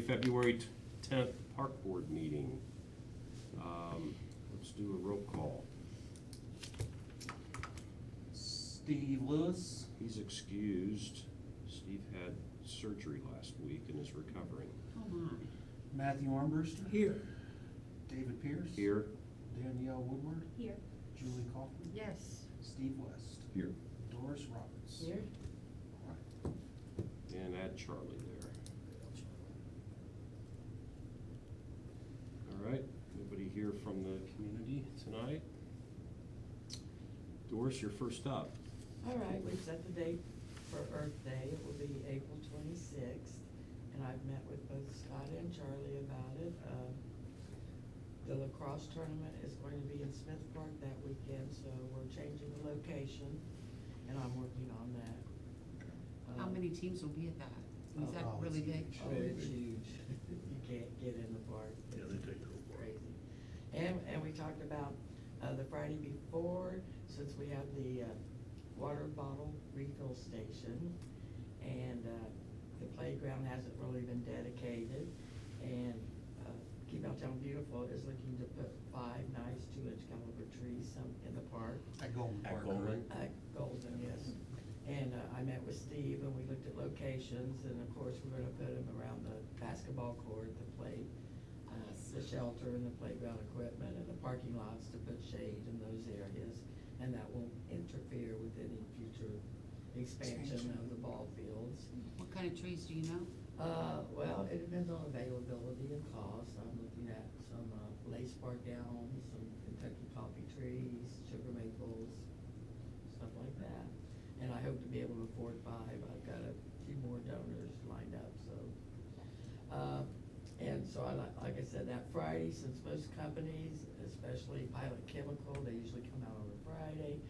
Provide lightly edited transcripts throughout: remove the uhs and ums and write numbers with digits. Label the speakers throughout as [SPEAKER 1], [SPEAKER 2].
[SPEAKER 1] February 10th Park Board meeting. Let's do a roll call.
[SPEAKER 2] Steve Lewis.
[SPEAKER 1] He's excused. Steve had surgery last week and is recovering.
[SPEAKER 3] Oh my.
[SPEAKER 2] Matthew Armbruster.
[SPEAKER 3] Here.
[SPEAKER 2] David Pierce.
[SPEAKER 1] Here.
[SPEAKER 2] Danielle Woodward.
[SPEAKER 4] Here.
[SPEAKER 2] Julie Kaufman.
[SPEAKER 4] Yes.
[SPEAKER 2] Steve West.
[SPEAKER 1] Here.
[SPEAKER 2] Doris Roberts.
[SPEAKER 4] Here.
[SPEAKER 2] All right.
[SPEAKER 1] And add Charlie there. All right, nobody here from the community tonight? Doris, you're first up.
[SPEAKER 5] All right, we've set the date for Earth Day. It will be April 26th, and I've met with both Scott and Charlie about it. The lacrosse tournament is going to be in Smith Park that weekend, so we're changing the location, and I'm working on that.
[SPEAKER 3] How many teams will be at that? Is that
[SPEAKER 2] Oh,
[SPEAKER 3] really
[SPEAKER 2] it's
[SPEAKER 3] big?
[SPEAKER 2] huge.
[SPEAKER 5] Oh, it's huge. You can't get in the park.
[SPEAKER 6] Yeah, they take the whole park.
[SPEAKER 5] Crazy. And we talked about the Friday before, since we have the water bottle refill station, and the playground hasn't really been dedicated, and Keep Middletown Beautiful is looking to put 5 nice 2-inch caliber trees in the park.
[SPEAKER 2] At Golden
[SPEAKER 1] At
[SPEAKER 2] Park.
[SPEAKER 1] Golden.
[SPEAKER 5] At Golden, yes. And I met with Steve and we looked at locations, and of course, we're gonna put them around the basketball court, the shelter and the playground equipment, and the parking lots to put shade in those areas. And that won't interfere with any future expansion of the ball fields.
[SPEAKER 3] What kind of trees do you know?
[SPEAKER 5] Well, it depends on availability and cost. I'm looking at some lace bark elms, some Kentucky coffee trees, sugar maples, stuff like that. And I hope to be able to afford 5. I've got a few more donors lined up, so. And so like I said, that Friday, since most companies, especially Pilot Chemical, they usually come out on a Friday,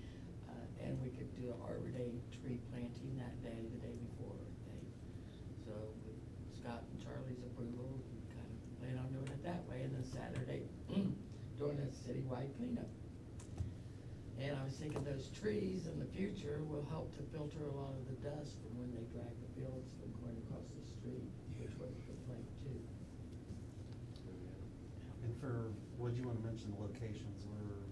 [SPEAKER 5] and we could do an Arbor Day tree planting that day, the day before Earth Day. So with Scott and Charlie's approval, we kind of plan on doing it that way, and then Saturday, doing a citywide cleanup. And I was thinking those trees in the future will help to filter a lot of the dust from when they drag the fields from going across the street, which was a complaint too.
[SPEAKER 2] And for, what you wanna mention, the locations, we're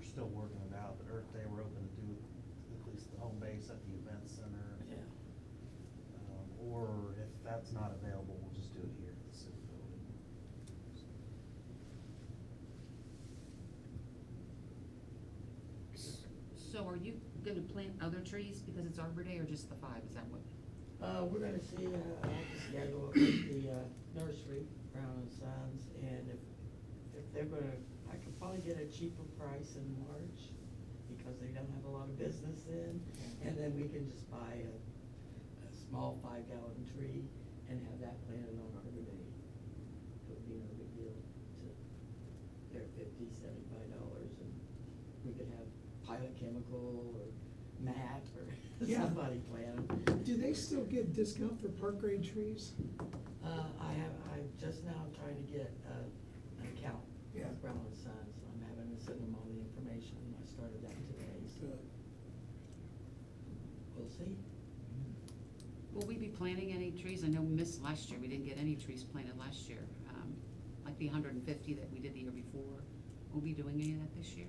[SPEAKER 2] still working it out, but Earth Day, we're open to do at least the home base at the event center.
[SPEAKER 5] Yeah.
[SPEAKER 2] Or if that's not available, we'll just do it here at the city building.
[SPEAKER 3] So are you gonna plant other trees because it's Arbor Day, or just the 5? Is that what?
[SPEAKER 5] We're gonna see, I have to schedule it with the nursery, Brown and Sons, and if they're gonna, I could probably get a cheaper price in March, because they don't have a lot of business in, and then we can just buy a small 5-gallon tree and have that planted on Arbor Day. It would be no big deal they're $50, $75, and we could have Pilot Chemical or Matt or
[SPEAKER 7] Yeah.
[SPEAKER 5] somebody plant them.
[SPEAKER 7] Do they still get discount for park grade trees?
[SPEAKER 5] I'm just now trying to get an account
[SPEAKER 7] Yeah.
[SPEAKER 5] with Brown and Sons. I'm having to send them all the information. I started that today, so we'll see.
[SPEAKER 3] Will we be planting any trees? I know we missed last year. We didn't get any trees planted last year. Like the 150 that we did the year before. We'll be doing any of that this year?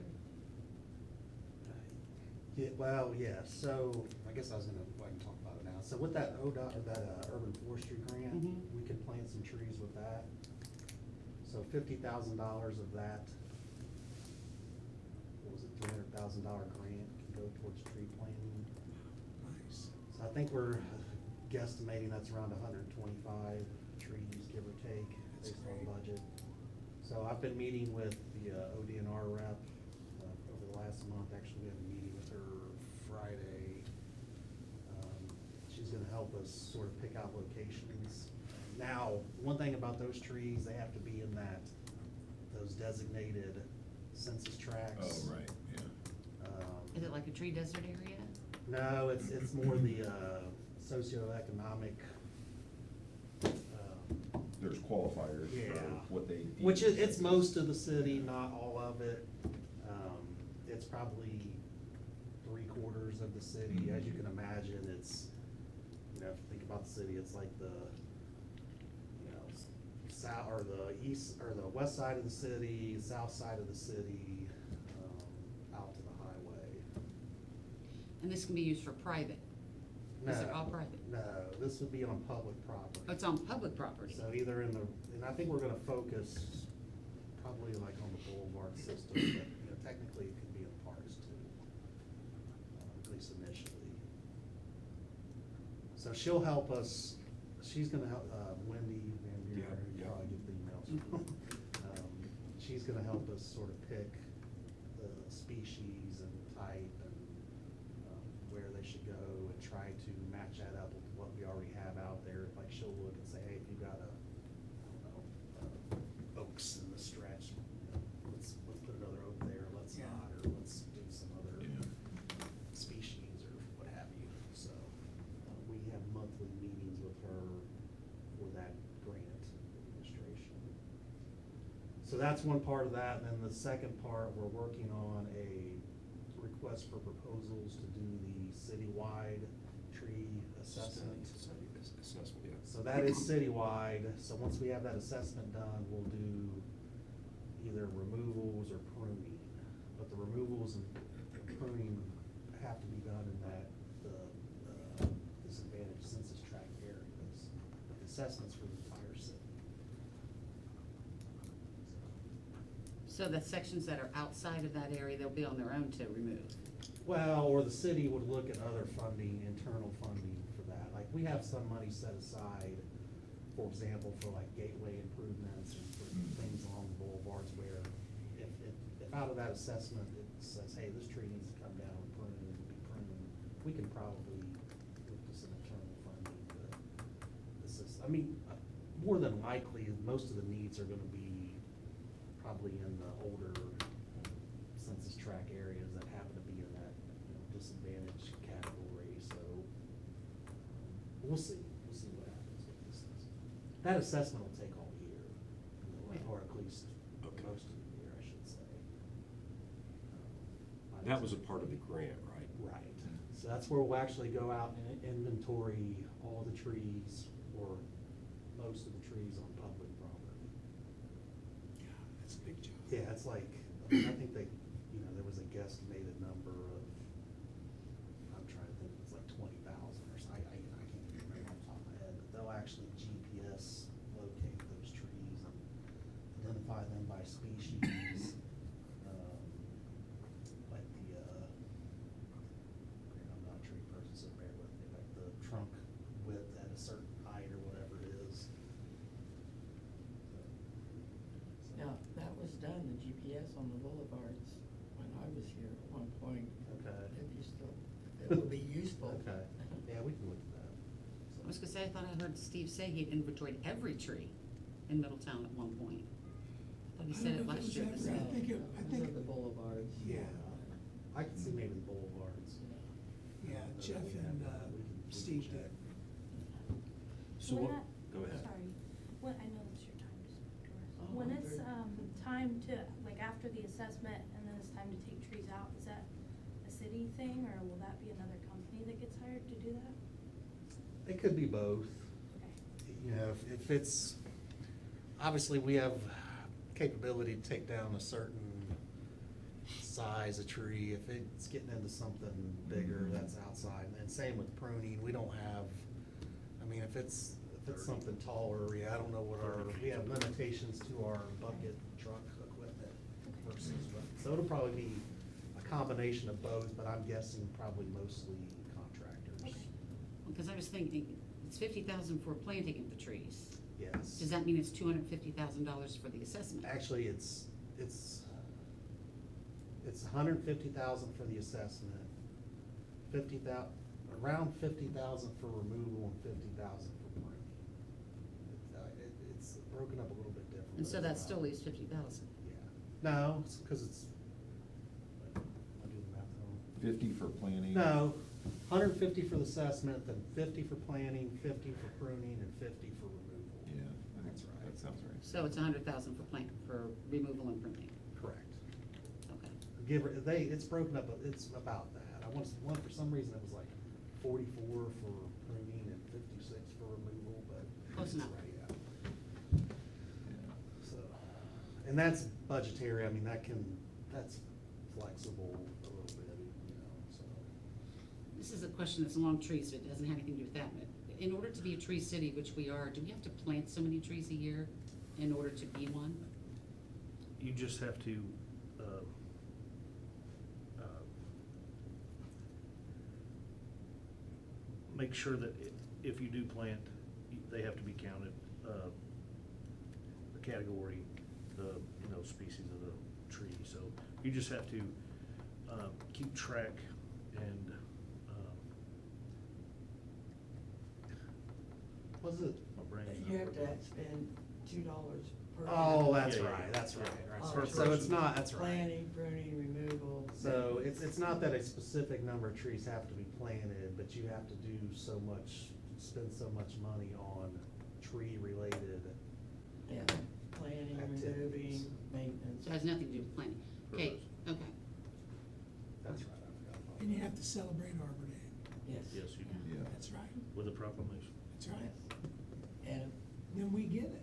[SPEAKER 2] Yeah, well, yeah, so, I guess I was gonna, go ahead and talk about it now. So with that ODOT, or that urban forestry grant,
[SPEAKER 3] Mhm.
[SPEAKER 2] we could plant some trees with that. So $50,000 of that, what was it, $300,000 grant can go towards tree planting.
[SPEAKER 7] Nice.
[SPEAKER 2] So I think we're guesstimating that's around 125 trees, give or take, based on budget. So I've been meeting with the ODNR rep over the last month. Actually, we have a meeting with her Friday. She's gonna help us sort of pick out locations. Now, one thing about those trees, they have to be in those designated census tracts.
[SPEAKER 6] Oh, right, yeah.
[SPEAKER 3] Is it like a tree desert area?
[SPEAKER 2] No, it's more the socioeconomic.
[SPEAKER 6] There's qualifiers for
[SPEAKER 2] Yeah.
[SPEAKER 6] what they.
[SPEAKER 2] Which is, it's most of the city, not all of it. It's probably 3/4 of the city. As you can imagine, it's, if you think about the city, it's like the, south, or the east, or the west side of the city, south side of the city, out to the highway.
[SPEAKER 3] And this can be used for private? Is it all private?
[SPEAKER 2] No, this would be on public property.
[SPEAKER 3] Oh, it's on public property?
[SPEAKER 2] So either in the, and I think we're gonna focus probably like on the boulevard system, but, you know, technically it could be in parks too, at least initially. So she'll help us, she's gonna help, Wendy Van Buren,
[SPEAKER 1] Yeah, yeah.
[SPEAKER 2] probably get the emails from. She's gonna help us sort of pick the species and type and, where they should go and try to match that up with what we already have out there. Like she'll look and say, hey, if you got a, I don't know, oaks in the stretch, you know, let's put another oak there, let's
[SPEAKER 7] Yeah.
[SPEAKER 2] not, or let's do some other
[SPEAKER 6] Yeah.
[SPEAKER 2] species or what have you. So, we have monthly meetings with her for that grant administration. So that's one part of that, and then the second part, we're working on a request for proposals to do the citywide tree assessment.
[SPEAKER 1] Assessment, yeah.
[SPEAKER 2] So that is citywide, so once we have that assessment done, we'll do either removals or pruning. But the removals and pruning have to be done in that, the disadvantaged census tract areas. But the assessment's for the entire city.
[SPEAKER 3] So the sections that are outside of that area, they'll be on their own to remove?
[SPEAKER 2] Well, or the city would look at other funding, internal funding for that. Like, we have some money set aside, for example, for like gateway improvements and for things along the boulevards where if out of that assessment, it says, hey, this tree needs to come down and prune, and be pruned, we can probably look to some internal funding to assist. I mean, more than likely, most of the needs are gonna be probably in the older census tract areas that happen to be in that, you know, disadvantaged category, so we'll see what happens with this. That assessment will take all year, or at least
[SPEAKER 1] Okay.
[SPEAKER 2] most of the year, I should say.
[SPEAKER 1] That was a part of the grant, right?
[SPEAKER 2] Right, so that's where we'll actually go out and inventory all the trees, or most of the trees on public property.
[SPEAKER 7] Yeah, that's a big job.
[SPEAKER 2] Yeah, it's like, I mean, I think they, you know, there was a guesstimated number of, I'm trying to think, it's like 20,000 or so, I can't even remember off the top of my head, but they'll actually GPS locate those trees and identify them by species. Like the, I'm not a tree person, so bear with me, like the trunk width at a certain height or whatever it is.
[SPEAKER 5] Yeah, that was done, the GPS on the boulevards, when I was here at one point.
[SPEAKER 2] Okay.
[SPEAKER 5] It'd be still, it would be useful.
[SPEAKER 2] Okay, yeah, we can look at that.
[SPEAKER 3] I was gonna say, I thought I heard Steve say he'd inventoried every tree in Middletown at one point. I thought he
[SPEAKER 7] I
[SPEAKER 3] said
[SPEAKER 7] don't
[SPEAKER 3] it
[SPEAKER 7] know if
[SPEAKER 3] last
[SPEAKER 7] it
[SPEAKER 3] year.
[SPEAKER 7] was
[SPEAKER 3] but-
[SPEAKER 7] every- I think it-
[SPEAKER 5] It was at the boulevards.
[SPEAKER 7] Yeah.
[SPEAKER 2] I can see maybe the boulevards.
[SPEAKER 7] Yeah, Jeff and Steve did.
[SPEAKER 1] So
[SPEAKER 4] When
[SPEAKER 1] what,
[SPEAKER 4] I-
[SPEAKER 1] go ahead.
[SPEAKER 4] Sorry, when, I know it's your time, Doris.
[SPEAKER 5] Oh,
[SPEAKER 4] When it's,
[SPEAKER 5] very-
[SPEAKER 4] time to, like, after the assessment, and then it's time to take trees out, is that a city thing, or will that be another company that gets hired to do that?
[SPEAKER 2] It could be both.
[SPEAKER 4] Okay.
[SPEAKER 2] You know, if it's, obviously, we have capability to take down a certain size of tree. If it's getting into something bigger, that's outside. And same with pruning, we don't have, I mean, if it's something taller, yeah, I don't know what we have limitations to our bucket truck equipment versus, so it'll probably be a combination of both, but I'm guessing probably mostly contractors.
[SPEAKER 4] Okay.
[SPEAKER 3] Because I was thinking, it's $50,000 for planting of the trees.
[SPEAKER 2] Yes.
[SPEAKER 3] Does that mean it's $250,000 for the assessment?
[SPEAKER 2] Actually, it's $150,000 for the assessment, around 50,000 for removal and 50,000 for pruning. It's broken up a little bit different.
[SPEAKER 3] And so
[SPEAKER 2] but
[SPEAKER 3] that
[SPEAKER 2] it's
[SPEAKER 3] still
[SPEAKER 2] about-
[SPEAKER 3] leaves 50,000.
[SPEAKER 2] Yeah, no, it's because it's, I'll do the math wrong.
[SPEAKER 6] 50 for planning?
[SPEAKER 2] No, 150 for the assessment, then 50 for planning, 50 for pruning, and 50 for removal.
[SPEAKER 6] Yeah, I think
[SPEAKER 2] That's right.
[SPEAKER 6] that sounds right.
[SPEAKER 3] So it's 100,000 for removal and pruning.
[SPEAKER 2] Correct.
[SPEAKER 3] Okay.
[SPEAKER 2] It's broken up, it's about that. For some reason, it was like 44 for pruning and 56 for removal, but.
[SPEAKER 3] Close enough.
[SPEAKER 2] Right, yeah. And that's budgetary, I mean, that's flexible a little bit, you know, so.
[SPEAKER 3] This is a question that's along trees, so it doesn't have anything to do with that, but in order to be a tree city, which we are, do we have to plant so many trees a year in order to be one?
[SPEAKER 8] You just have to, make sure that if you do plant, they have to be counted, the category, species of the tree. So you just have to, keep track and,
[SPEAKER 2] Was it?
[SPEAKER 8] my brain's
[SPEAKER 5] You
[SPEAKER 8] not
[SPEAKER 5] have to
[SPEAKER 8] working.
[SPEAKER 5] spend $2 per.
[SPEAKER 2] Oh, that's
[SPEAKER 8] Yeah, yeah,
[SPEAKER 2] right, that's right,
[SPEAKER 8] yeah.
[SPEAKER 2] right.
[SPEAKER 8] Per
[SPEAKER 2] So it's
[SPEAKER 8] person.
[SPEAKER 2] not, that's right.
[SPEAKER 5] Planting, pruning, removal.
[SPEAKER 2] So it's not that a specific number of trees have to be planted, but you have to do so much, spend so much money on tree-related.
[SPEAKER 5] Yeah, planting,
[SPEAKER 2] Activities.
[SPEAKER 5] removing, maintenance.
[SPEAKER 3] So it has nothing to do with planting. Okay, okay.
[SPEAKER 2] That's right, I forgot about
[SPEAKER 7] And you
[SPEAKER 2] that.
[SPEAKER 7] have to celebrate Arbor Day.
[SPEAKER 5] Yes.
[SPEAKER 8] Yes, you do,
[SPEAKER 6] Yeah.
[SPEAKER 7] That's right,
[SPEAKER 8] with a proclamation.
[SPEAKER 7] that's right.
[SPEAKER 5] And,
[SPEAKER 7] Then we get it.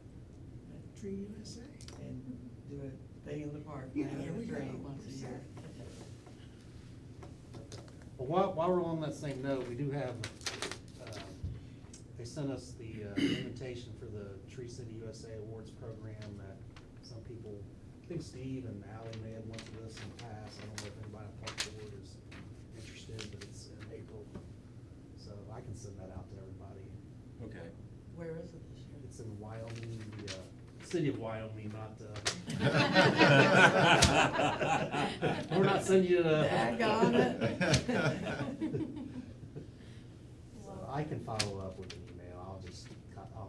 [SPEAKER 7] Tree USA.
[SPEAKER 5] and do a thing in the park,
[SPEAKER 7] Yeah,
[SPEAKER 5] plant
[SPEAKER 7] there
[SPEAKER 5] a
[SPEAKER 7] we
[SPEAKER 5] tree
[SPEAKER 7] go.
[SPEAKER 5] once a year.
[SPEAKER 2] Well, while we're on that same note, we do have, they sent us the invitation for the Tree City USA Awards program that some people, I think Steve and Ally may have went to this in the past. I don't know if anybody on Park Board is interested, but it's in April. So I can send that out to everybody.
[SPEAKER 1] Okay.
[SPEAKER 5] Where is it this year?
[SPEAKER 2] It's in Wyoming, the city of Wyoming, not, we're not sending you to.
[SPEAKER 5] Daggone
[SPEAKER 2] So I can follow up with an email, I'll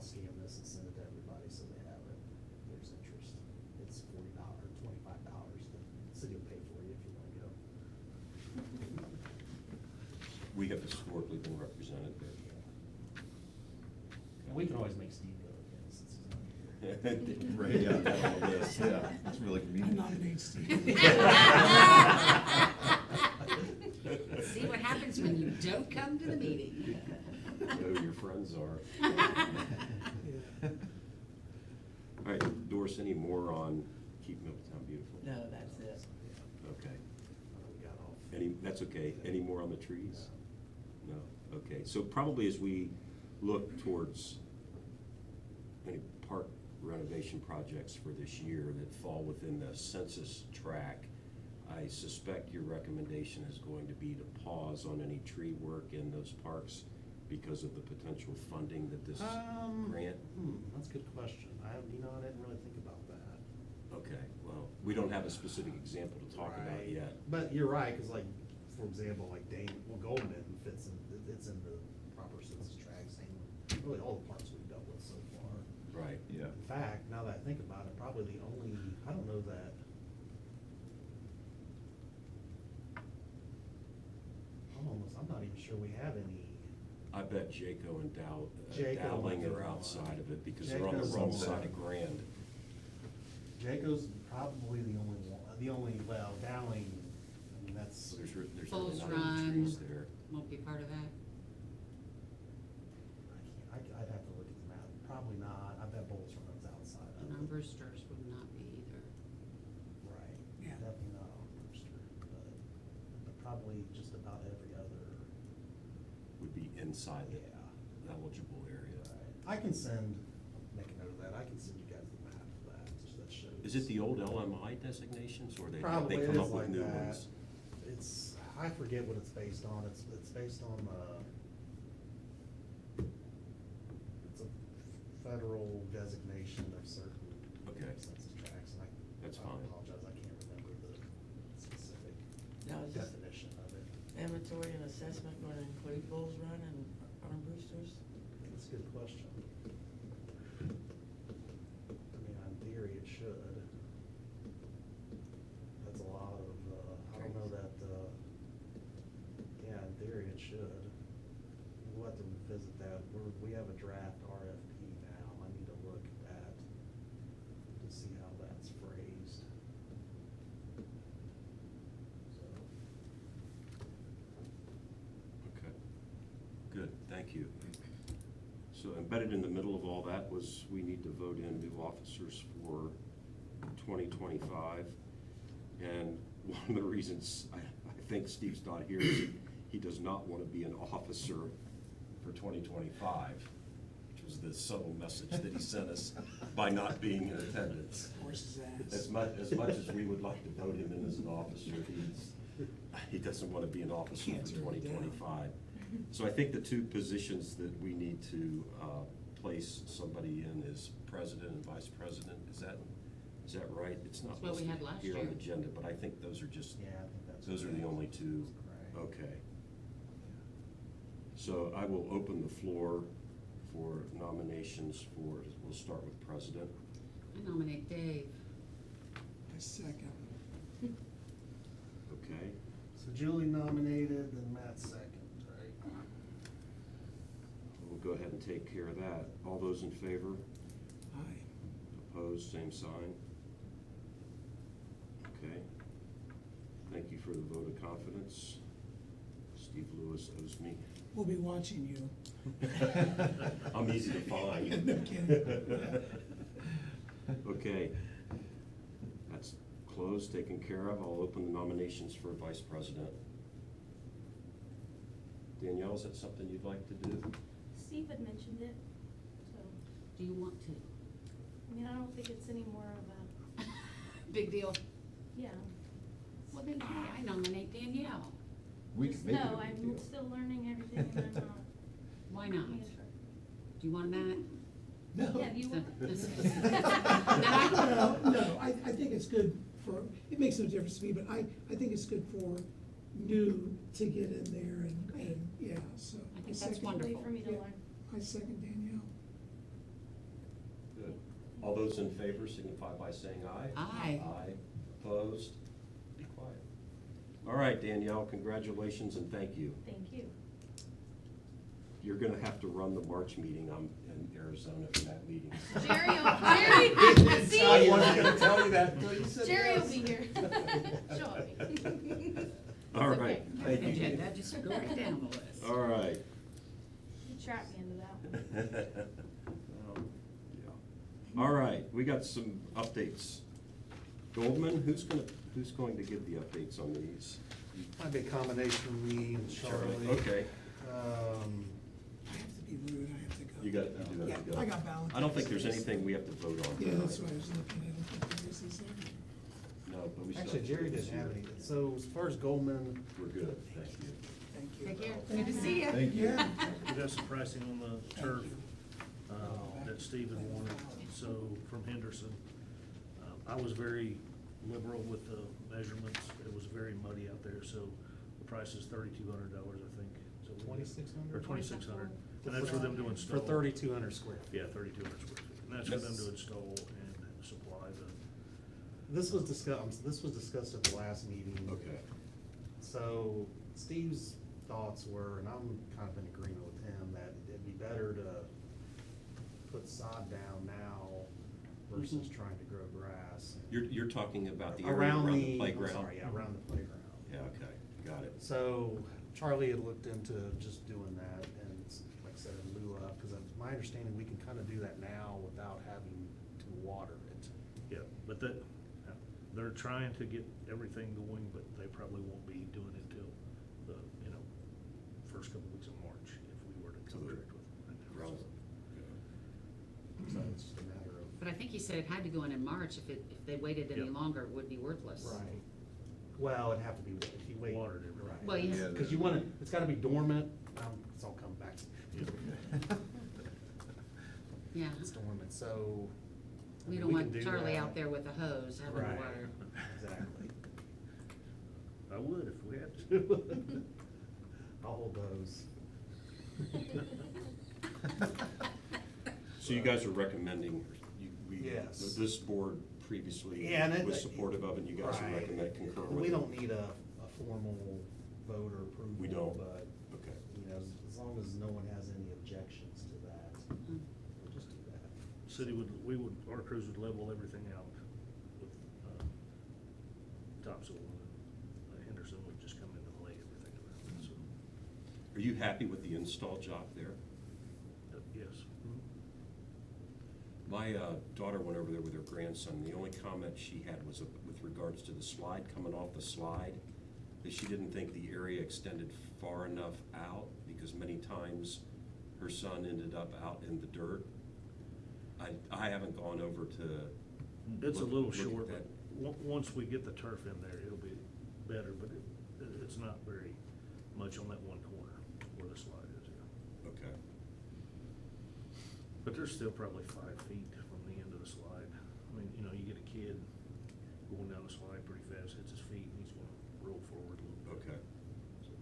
[SPEAKER 2] scan this and send it to everybody so they have it, if there's interest. It's $40, $25, the city will pay for you if you wanna go.
[SPEAKER 1] We have historically been represented there.
[SPEAKER 2] And we can always make Steve go again, since he's not here.
[SPEAKER 6] Right, yeah, yes, yeah, it's really
[SPEAKER 7] I
[SPEAKER 6] convenient.
[SPEAKER 7] nominate Steve.
[SPEAKER 3] See what happens when you don't come to the meeting.
[SPEAKER 1] Know who your friends are.
[SPEAKER 7] Yeah.
[SPEAKER 1] All right, Doris, any more on Keep Middletown Beautiful?
[SPEAKER 5] No, that's it.
[SPEAKER 1] Okay.
[SPEAKER 2] We got off.
[SPEAKER 1] That's okay. Any more on the trees? No? Okay, so probably as we look towards any park renovation projects for this year that fall within the census track, I suspect your recommendation is going to be to pause on any tree work in those parks because of the potential funding that this grant?
[SPEAKER 2] That's a good question. I didn't really think about that.
[SPEAKER 1] Okay, well, we don't have a specific example to talk about
[SPEAKER 2] Right.
[SPEAKER 1] yet.
[SPEAKER 2] But you're right, cause like, for example, like Goldman fits in, it's in the proper census tract, same, really all the parks we've dealt with so far.
[SPEAKER 1] Right.
[SPEAKER 6] Yeah.
[SPEAKER 2] In fact, now that I think about it, probably the only, I don't know that. I'm not even sure we have any.
[SPEAKER 1] I bet Jaco and
[SPEAKER 2] Jaco
[SPEAKER 1] Dowling
[SPEAKER 2] might be
[SPEAKER 1] are
[SPEAKER 2] on.
[SPEAKER 1] outside of it because they're on the
[SPEAKER 2] Jaco's
[SPEAKER 1] wrong
[SPEAKER 6] on
[SPEAKER 1] side
[SPEAKER 6] that.
[SPEAKER 1] of Grand.
[SPEAKER 2] Jaco's probably the only one, well, Dowling, I mean, that's.
[SPEAKER 1] There's really
[SPEAKER 3] Bulls
[SPEAKER 1] not any
[SPEAKER 3] Run.
[SPEAKER 1] trees there.
[SPEAKER 3] Won't be part of that.
[SPEAKER 2] I'd have to look at the map, probably not, I bet Bulls Run's outside of
[SPEAKER 3] And our
[SPEAKER 2] it.
[SPEAKER 3] Brewsters would not be either.
[SPEAKER 2] Right,
[SPEAKER 7] Yeah.
[SPEAKER 2] definitely not on Brewster, but probably just about every other.
[SPEAKER 1] Would be inside the
[SPEAKER 2] Yeah.
[SPEAKER 1] eligible area.
[SPEAKER 2] I can make a note of that, I can send you guys the map of that, that shows.
[SPEAKER 1] Is it the old LMI designations or
[SPEAKER 2] Probably
[SPEAKER 1] they
[SPEAKER 2] it
[SPEAKER 1] come
[SPEAKER 2] is
[SPEAKER 1] up with
[SPEAKER 2] like
[SPEAKER 1] new
[SPEAKER 2] that.
[SPEAKER 1] ones?
[SPEAKER 2] It's, I forget what it's based on, it's based on, it's a federal designation of certain
[SPEAKER 1] Okay.
[SPEAKER 2] census tracts, and
[SPEAKER 1] That's
[SPEAKER 2] I
[SPEAKER 1] fine.
[SPEAKER 2] apologize, I can't remember the specific
[SPEAKER 5] Now, is this
[SPEAKER 2] definition of it.
[SPEAKER 5] inventory and assessment going to include Bulls Run and Arm Brewsters?
[SPEAKER 2] That's a good question. I mean, in theory, it should. That's a lot of, I don't know that, yeah, in theory, it should. We'll have to revisit that. We have a draft RFP now. I need to look at, to see how that's phrased. So,
[SPEAKER 1] Okay, good, thank you. So embedded in the middle of all that was, we need to vote in new officers for 2025. And one of the reasons I think Steve's not here is he does not want to be an officer for 2025, which was the subtle message that he sent us by not being in attendance.
[SPEAKER 7] Horse's ass.
[SPEAKER 1] As much as we would like to vote him in as an officer, he doesn't want to be an officer
[SPEAKER 7] Can't
[SPEAKER 1] for
[SPEAKER 7] turn it down.
[SPEAKER 1] 2025. So I think the two positions that we need to place somebody in is president and vice president. Is that right? It's not
[SPEAKER 3] That's what we
[SPEAKER 1] listed
[SPEAKER 3] had last
[SPEAKER 1] here on the
[SPEAKER 3] year.
[SPEAKER 1] agenda, but I think those are just,
[SPEAKER 2] Yeah, I think that's.
[SPEAKER 1] those are the only two.
[SPEAKER 2] Right.
[SPEAKER 1] Okay. So I will open the floor for nominations for, we'll start with president.
[SPEAKER 3] I nominate Dave.
[SPEAKER 7] I second.
[SPEAKER 1] Okay.
[SPEAKER 2] So Julie nominated, then Matt second, right?
[SPEAKER 1] We'll go ahead and take care of that. All those in favor?
[SPEAKER 7] Aye.
[SPEAKER 1] Opposed, same sign. Okay. Thank you for the vote of confidence. Steve Lewis owes me.
[SPEAKER 7] We'll be watching you.
[SPEAKER 1] I'm easy to find.
[SPEAKER 7] No kidding.
[SPEAKER 1] Okay. That's closed, taken care of. I'll open the nominations for vice president. Danielle, is that something you'd like to do?
[SPEAKER 4] Steve had mentioned it, so,
[SPEAKER 3] Do you want to?
[SPEAKER 4] I mean, I don't think it's any more of a,
[SPEAKER 3] Big deal.
[SPEAKER 4] yeah.
[SPEAKER 3] Well, then I nominate Danielle.
[SPEAKER 6] We
[SPEAKER 4] Just
[SPEAKER 6] can make it
[SPEAKER 4] know
[SPEAKER 6] a big
[SPEAKER 4] I'm
[SPEAKER 6] deal.
[SPEAKER 4] still learning everything and I'm not.
[SPEAKER 3] Why not?
[SPEAKER 4] being
[SPEAKER 3] Do you want Matt?
[SPEAKER 7] No.
[SPEAKER 4] Yeah, you want.
[SPEAKER 7] No, I think it's good for, it makes no difference to me, but I think it's good for new to get in there and, yeah, so.
[SPEAKER 3] I think that's
[SPEAKER 7] second-
[SPEAKER 3] wonderful.
[SPEAKER 4] Way for me to
[SPEAKER 7] Yeah.
[SPEAKER 4] learn.
[SPEAKER 7] I second Danielle.
[SPEAKER 1] Good. All those in favor signify by saying aye.
[SPEAKER 3] Aye.
[SPEAKER 1] Aye. Opposed? Be quiet. All right, Danielle, congratulations and thank you.
[SPEAKER 4] Thank you.
[SPEAKER 1] You're gonna have to run the March meeting. I'm in Arizona for that meeting.
[SPEAKER 4] Jerry, see?
[SPEAKER 1] I wasn't gonna tell you that until you said
[SPEAKER 4] Jerry will
[SPEAKER 1] yes.
[SPEAKER 4] be here. Show me.
[SPEAKER 1] All right, thank you.
[SPEAKER 3] Agenda, just go right down the list.
[SPEAKER 1] All right.
[SPEAKER 4] You trapped me into that one.
[SPEAKER 1] Yeah. All right, we got some updates. Goldman, who's going to give the updates on these?
[SPEAKER 2] Might be a combination of me and Charlie.
[SPEAKER 1] Okay,
[SPEAKER 7] I have to be rude, I have to go.
[SPEAKER 1] you do
[SPEAKER 7] Yeah,
[SPEAKER 1] have to go.
[SPEAKER 7] I got Valentine's.
[SPEAKER 1] I don't think there's
[SPEAKER 7] Day.
[SPEAKER 1] anything we have to vote on.
[SPEAKER 7] Yeah, that's what
[SPEAKER 1] tonight.
[SPEAKER 7] I was looking at, I don't think there is this ever.
[SPEAKER 1] No, but we still.
[SPEAKER 2] Actually, Jerry didn't have any. So as far as Goldman,
[SPEAKER 1] We're good, thank you.
[SPEAKER 7] Thank you.
[SPEAKER 3] Take care. Good to see you.
[SPEAKER 6] Thank you.
[SPEAKER 7] Yeah.
[SPEAKER 8] We got some pricing on the turf that Steve had wanted, so from Henderson. I was very liberal with the measurements. It was very muddy out there, so the price is $3,200, I think. So we-
[SPEAKER 2] 2,600?
[SPEAKER 8] Or 2,600, and that's for them to install.
[SPEAKER 2] for 3,200 square feet.
[SPEAKER 8] Yeah, 3,200 square feet, and that's for them to install and supply the.
[SPEAKER 2] This was discussed at the last meeting.
[SPEAKER 1] Okay.
[SPEAKER 2] So Steve's thoughts were, and I'm kind of in agreement with him, that it'd be better to put sod down now versus trying to grow grass.
[SPEAKER 1] You're talking about the area around the playground?
[SPEAKER 2] I'm sorry, yeah, around the playground.
[SPEAKER 1] Yeah, okay, got it.
[SPEAKER 2] So Charlie had looked into just doing that, and it's, like I said, in lieu of, because my understanding, we can kind of do that now without having to water it.
[SPEAKER 8] Yeah, but they're trying to get everything going, but they probably won't be doing it till the, first couple weeks of March if we were to
[SPEAKER 1] So they're
[SPEAKER 8] contract with them right now.
[SPEAKER 1] Around-
[SPEAKER 2] So it's just a matter of.
[SPEAKER 3] But I think he said it had to go in March. If they waited any
[SPEAKER 8] Yep.
[SPEAKER 3] longer, it would be worthless.
[SPEAKER 2] Right. Well, it'd have to be, if you wait.
[SPEAKER 8] Watered every
[SPEAKER 2] Right.
[SPEAKER 3] Well, yeah.
[SPEAKER 2] Because you wanna, it's gotta be dormant, it's all come back.
[SPEAKER 3] Yeah.
[SPEAKER 2] It's dormant, so. I
[SPEAKER 3] We
[SPEAKER 2] mean,
[SPEAKER 3] don't
[SPEAKER 2] can
[SPEAKER 3] want
[SPEAKER 2] do
[SPEAKER 3] Charlie
[SPEAKER 2] that.
[SPEAKER 3] out there with a hose having to
[SPEAKER 2] Right.
[SPEAKER 3] water.
[SPEAKER 2] Exactly.
[SPEAKER 8] I would if we had to.
[SPEAKER 2] I'll hold those.
[SPEAKER 1] So you guys are recommending,
[SPEAKER 2] Yes.
[SPEAKER 1] this board previously
[SPEAKER 2] Yeah, and it-
[SPEAKER 1] was supportive of it, and you guys
[SPEAKER 2] Right.
[SPEAKER 1] recommend concur with it?
[SPEAKER 2] We don't need a formal vote or approval.
[SPEAKER 1] We don't?
[SPEAKER 2] But,
[SPEAKER 1] Okay.
[SPEAKER 2] as long as no one has any objections to that,
[SPEAKER 3] Mm.
[SPEAKER 2] we'll just do that.
[SPEAKER 8] Our crews would level everything out with topsoil, and Henderson would just come in and lay everything around, so,
[SPEAKER 1] Are you happy with the install job there?
[SPEAKER 8] yes.
[SPEAKER 1] My daughter went over there with her grandson. The only comment she had was with regards to the slide, coming off the slide, that she didn't think the area extended far enough out, because many times her son ended up out in the dirt. I haven't gone over to.
[SPEAKER 8] It's a
[SPEAKER 1] look
[SPEAKER 8] little
[SPEAKER 1] at
[SPEAKER 8] short,
[SPEAKER 1] that.
[SPEAKER 8] but once we get the turf in there, it'll be better, but it's not very much on that one corner where the slide is, yeah.
[SPEAKER 1] Okay.
[SPEAKER 8] But there's still probably 5 feet from the end of the slide. I mean, you know, you get a kid going down the slide pretty fast, hits his feet, and he's gonna roll forward a little bit.
[SPEAKER 1] Okay.
[SPEAKER 8] So,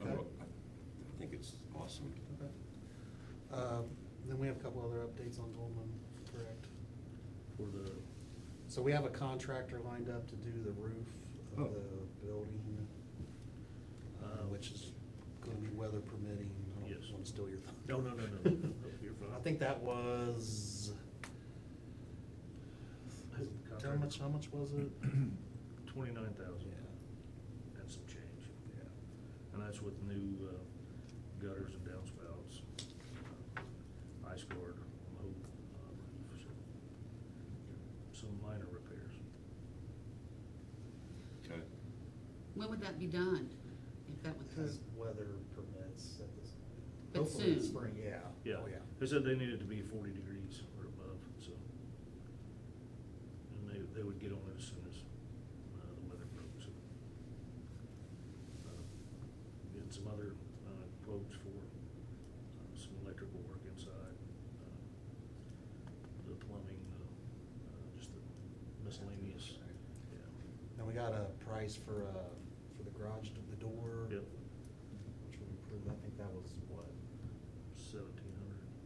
[SPEAKER 1] Well, I think it's awesome.
[SPEAKER 2] Okay. Then we have a couple other updates on Goldman, correct?
[SPEAKER 8] For the,
[SPEAKER 2] So we have a contractor lined up to do the roof
[SPEAKER 1] Oh.
[SPEAKER 2] of the building, which is gonna be weather permitting. I
[SPEAKER 8] Yes.
[SPEAKER 2] don't wanna steal your thunder.
[SPEAKER 8] no, you're fine.
[SPEAKER 2] I think that was, how much was it?
[SPEAKER 8] 29,000
[SPEAKER 2] Yeah.
[SPEAKER 8] and some change.
[SPEAKER 2] Yeah.
[SPEAKER 8] And that's with new gutters and downspouts, ice guard on the whole roof, so some minor repairs.
[SPEAKER 1] Okay.
[SPEAKER 3] When would that be done? If that was,
[SPEAKER 2] Because weather permits at this.
[SPEAKER 3] But
[SPEAKER 2] Hopefully in
[SPEAKER 3] soon.
[SPEAKER 2] spring, yeah.
[SPEAKER 8] Yeah,
[SPEAKER 2] Oh, yeah.
[SPEAKER 8] they said they needed to be 40 degrees or above, so. And they would get on it as soon as the weather broke, so. Getting some other quotes for some electrical work inside, the plumbing, just the miscellaneous, yeah.
[SPEAKER 2] And we got a price for the garage, the door.
[SPEAKER 8] Yep,
[SPEAKER 2] Which would improve, I think that was what?
[SPEAKER 8] 1,700.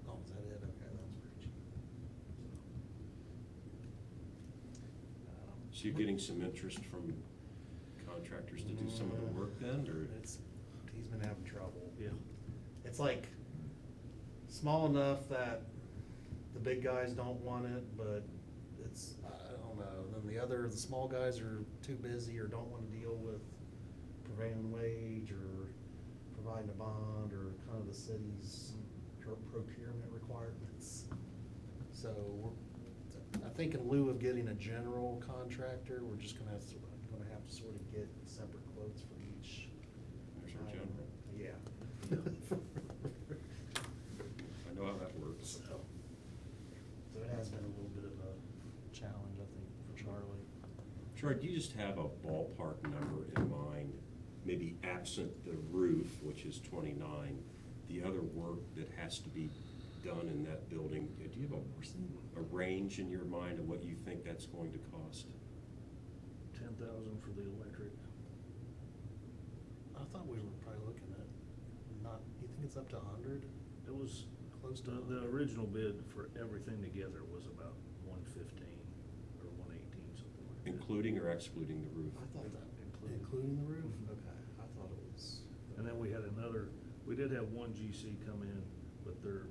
[SPEAKER 2] Oh, is that it? Okay, that was pretty cheap.
[SPEAKER 1] So you're getting some interest from contractors to do some of the work then, or?
[SPEAKER 2] He's been having trouble.
[SPEAKER 8] Yeah.
[SPEAKER 2] It's like small enough that the big guys don't want it, but it's, I don't know. Then the small guys are too busy or don't wanna deal with prevailing wage or providing a bond or kind of the city's procurement requirements. So I think in lieu of getting a general contractor, we're just gonna have to sort of get separate quotes for each.
[SPEAKER 1] There's our general.
[SPEAKER 2] Yeah.
[SPEAKER 1] I know how that works.
[SPEAKER 2] So it has been a little bit of a challenge, I think, for Charlie.
[SPEAKER 1] Troy, do you just have a ballpark number in mind, maybe absent the roof, which is 29, the other work that has to be done in that building? Do you have a range in your mind of what you think that's going to cost?
[SPEAKER 8] 10,000 for the electric.
[SPEAKER 2] I thought we were probably looking at you think it's up to 100?
[SPEAKER 8] It was,
[SPEAKER 2] Close to
[SPEAKER 8] the
[SPEAKER 2] 100.
[SPEAKER 8] original bid for everything together was about 115 or 118, something like that.
[SPEAKER 1] Including or excluding the roof?
[SPEAKER 2] I thought that,
[SPEAKER 8] Including.
[SPEAKER 2] including the roof?
[SPEAKER 8] Mhm.
[SPEAKER 2] Okay, I thought it was.
[SPEAKER 8] And then we had we did have one GC come in, but their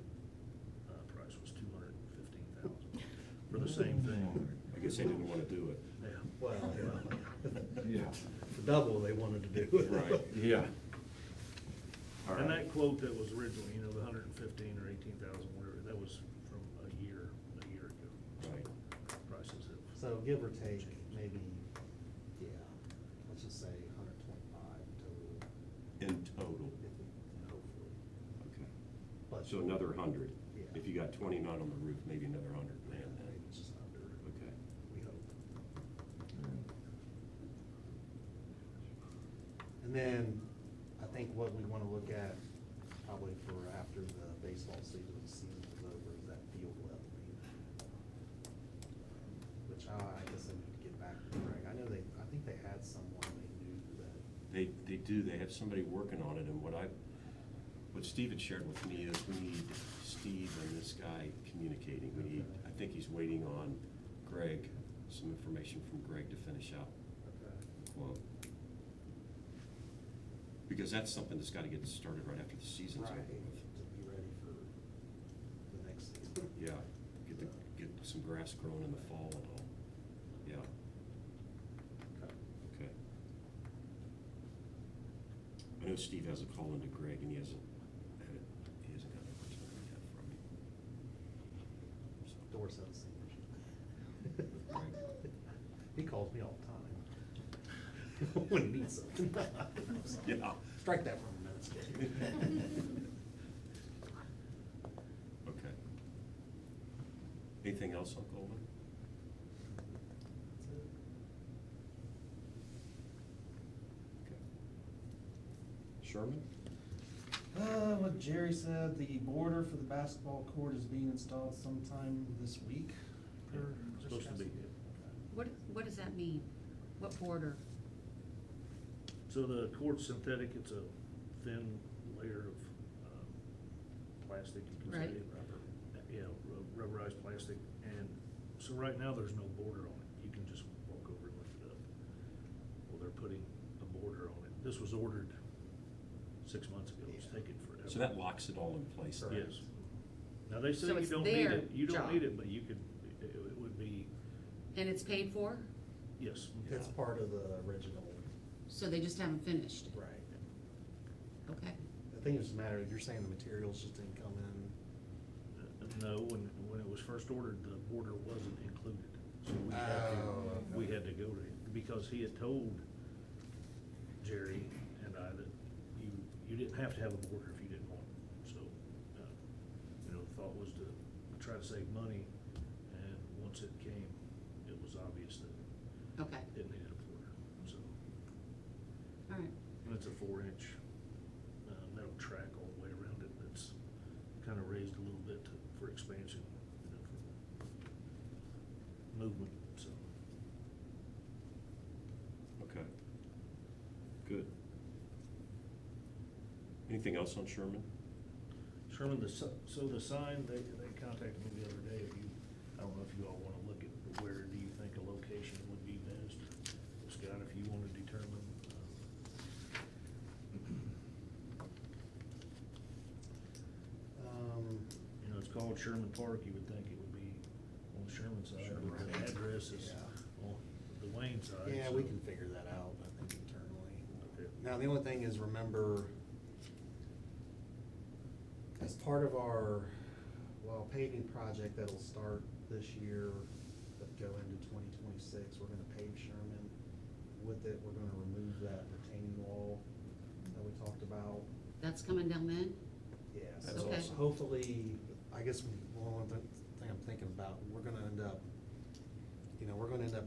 [SPEAKER 8] price was 215,000 for the same thing.
[SPEAKER 1] I guess they didn't want to do it.
[SPEAKER 8] Yeah.
[SPEAKER 2] Well,
[SPEAKER 6] Yeah.
[SPEAKER 2] for double they wanted to do it.
[SPEAKER 1] Right.
[SPEAKER 6] Yeah. All
[SPEAKER 8] And
[SPEAKER 6] right.
[SPEAKER 8] that quote that was originally, the 115 or 18,000, whatever, that was from a year ago.
[SPEAKER 1] Right.
[SPEAKER 8] Prices have.
[SPEAKER 2] So give or take, maybe, yeah, let's just say 125 total,
[SPEAKER 1] In total?
[SPEAKER 2] hopefully.
[SPEAKER 1] Okay.
[SPEAKER 2] But
[SPEAKER 1] So another 100?
[SPEAKER 2] Yeah.
[SPEAKER 1] If you got 29 on the roof, maybe another 100 grand then?
[SPEAKER 2] Maybe just under,
[SPEAKER 1] Okay.
[SPEAKER 2] we hope. And then, I think what we wanna look at, probably for after the baseball season is over, is that field leveling. Which I guess I need to get back to Greg. I think they had someone they knew that.
[SPEAKER 1] They do, they have somebody working on it, and what Steve had shared with me is we need Steve and this guy communicating. I think he's waiting on Greg, some information from Greg to finish out the quote. Because that's something that's gotta get started right after the season's over
[SPEAKER 2] Right,
[SPEAKER 1] with.
[SPEAKER 2] to be ready for the next season.
[SPEAKER 1] Yeah, get some grass growing in the fall and all, yeah. Okay. I know Steve has a call into Greg, and he hasn't got a return yet from
[SPEAKER 2] door set of seniors. He calls me all the time. When he needs something.
[SPEAKER 1] Yeah.
[SPEAKER 2] Strike that from the minutes, Dave.
[SPEAKER 1] Okay. Anything else on Coleman? Okay. Sherman?
[SPEAKER 2] What Jerry said, the border for the basketball court is being installed sometime this week. per
[SPEAKER 8] It's supposed to be.
[SPEAKER 2] Okay.
[SPEAKER 3] What does that mean? What border?
[SPEAKER 8] So the court's synthetic, it's a thin layer of plastic, you can say.
[SPEAKER 3] Right.
[SPEAKER 8] Yeah, rubberized plastic, and so right now, there's no border on it, you can just walk over and lift it up. Well, they're putting a border on it, this was ordered 6 months ago, it's taken forever.
[SPEAKER 1] So that locks it all in place then?
[SPEAKER 8] Yes. Now, they say
[SPEAKER 3] So
[SPEAKER 8] you
[SPEAKER 3] it's
[SPEAKER 8] don't need
[SPEAKER 3] their
[SPEAKER 8] it, you don't
[SPEAKER 3] job.
[SPEAKER 8] need it, but you could, it would be,
[SPEAKER 3] And it's paid for?
[SPEAKER 8] yes.
[SPEAKER 2] It's part of the original.
[SPEAKER 3] So they just haven't finished?
[SPEAKER 2] Right.
[SPEAKER 3] Okay.
[SPEAKER 2] I think it's a matter of, you're saying the materials just didn't come in.
[SPEAKER 8] No, when it was first ordered, the border wasn't included, so we had to go to him, because he had told Jerry and I that you didn't have to have a border if you didn't want it. So, the thought was to try to save money, and once it came, it was obvious that
[SPEAKER 3] Okay,
[SPEAKER 8] it needed a border, so.
[SPEAKER 3] all right.
[SPEAKER 8] And it's a 4-inch metal track all the way around it, that's kind of raised a little bit for expansion, for movement, so.
[SPEAKER 1] Okay. Good. Anything else on Sherman?
[SPEAKER 8] Sherman, so the sign, they contacted me the other day, I don't know if you all want to look at, where do you think a location would be best? Scott, if you want to determine. It's called Sherman Park, you would think it would be on the Sherman side,
[SPEAKER 2] Sherman,
[SPEAKER 8] but the
[SPEAKER 2] right.
[SPEAKER 8] address is
[SPEAKER 2] Yeah.
[SPEAKER 8] on the Wayne side.
[SPEAKER 2] Yeah,
[SPEAKER 8] so-
[SPEAKER 2] we can figure that out, I think internally.
[SPEAKER 8] Okay.
[SPEAKER 2] Now, the only thing is, remember, as part of our, paving project that'll start this year, that go into 2026, we're gonna pave Sherman. With it, we're gonna remove that retaining wall that we talked about.
[SPEAKER 3] That's coming down then?
[SPEAKER 2] Yeah,
[SPEAKER 1] That's
[SPEAKER 2] so
[SPEAKER 1] awesome.
[SPEAKER 2] hopefully, I guess, one thing I'm thinking about, we're gonna end up,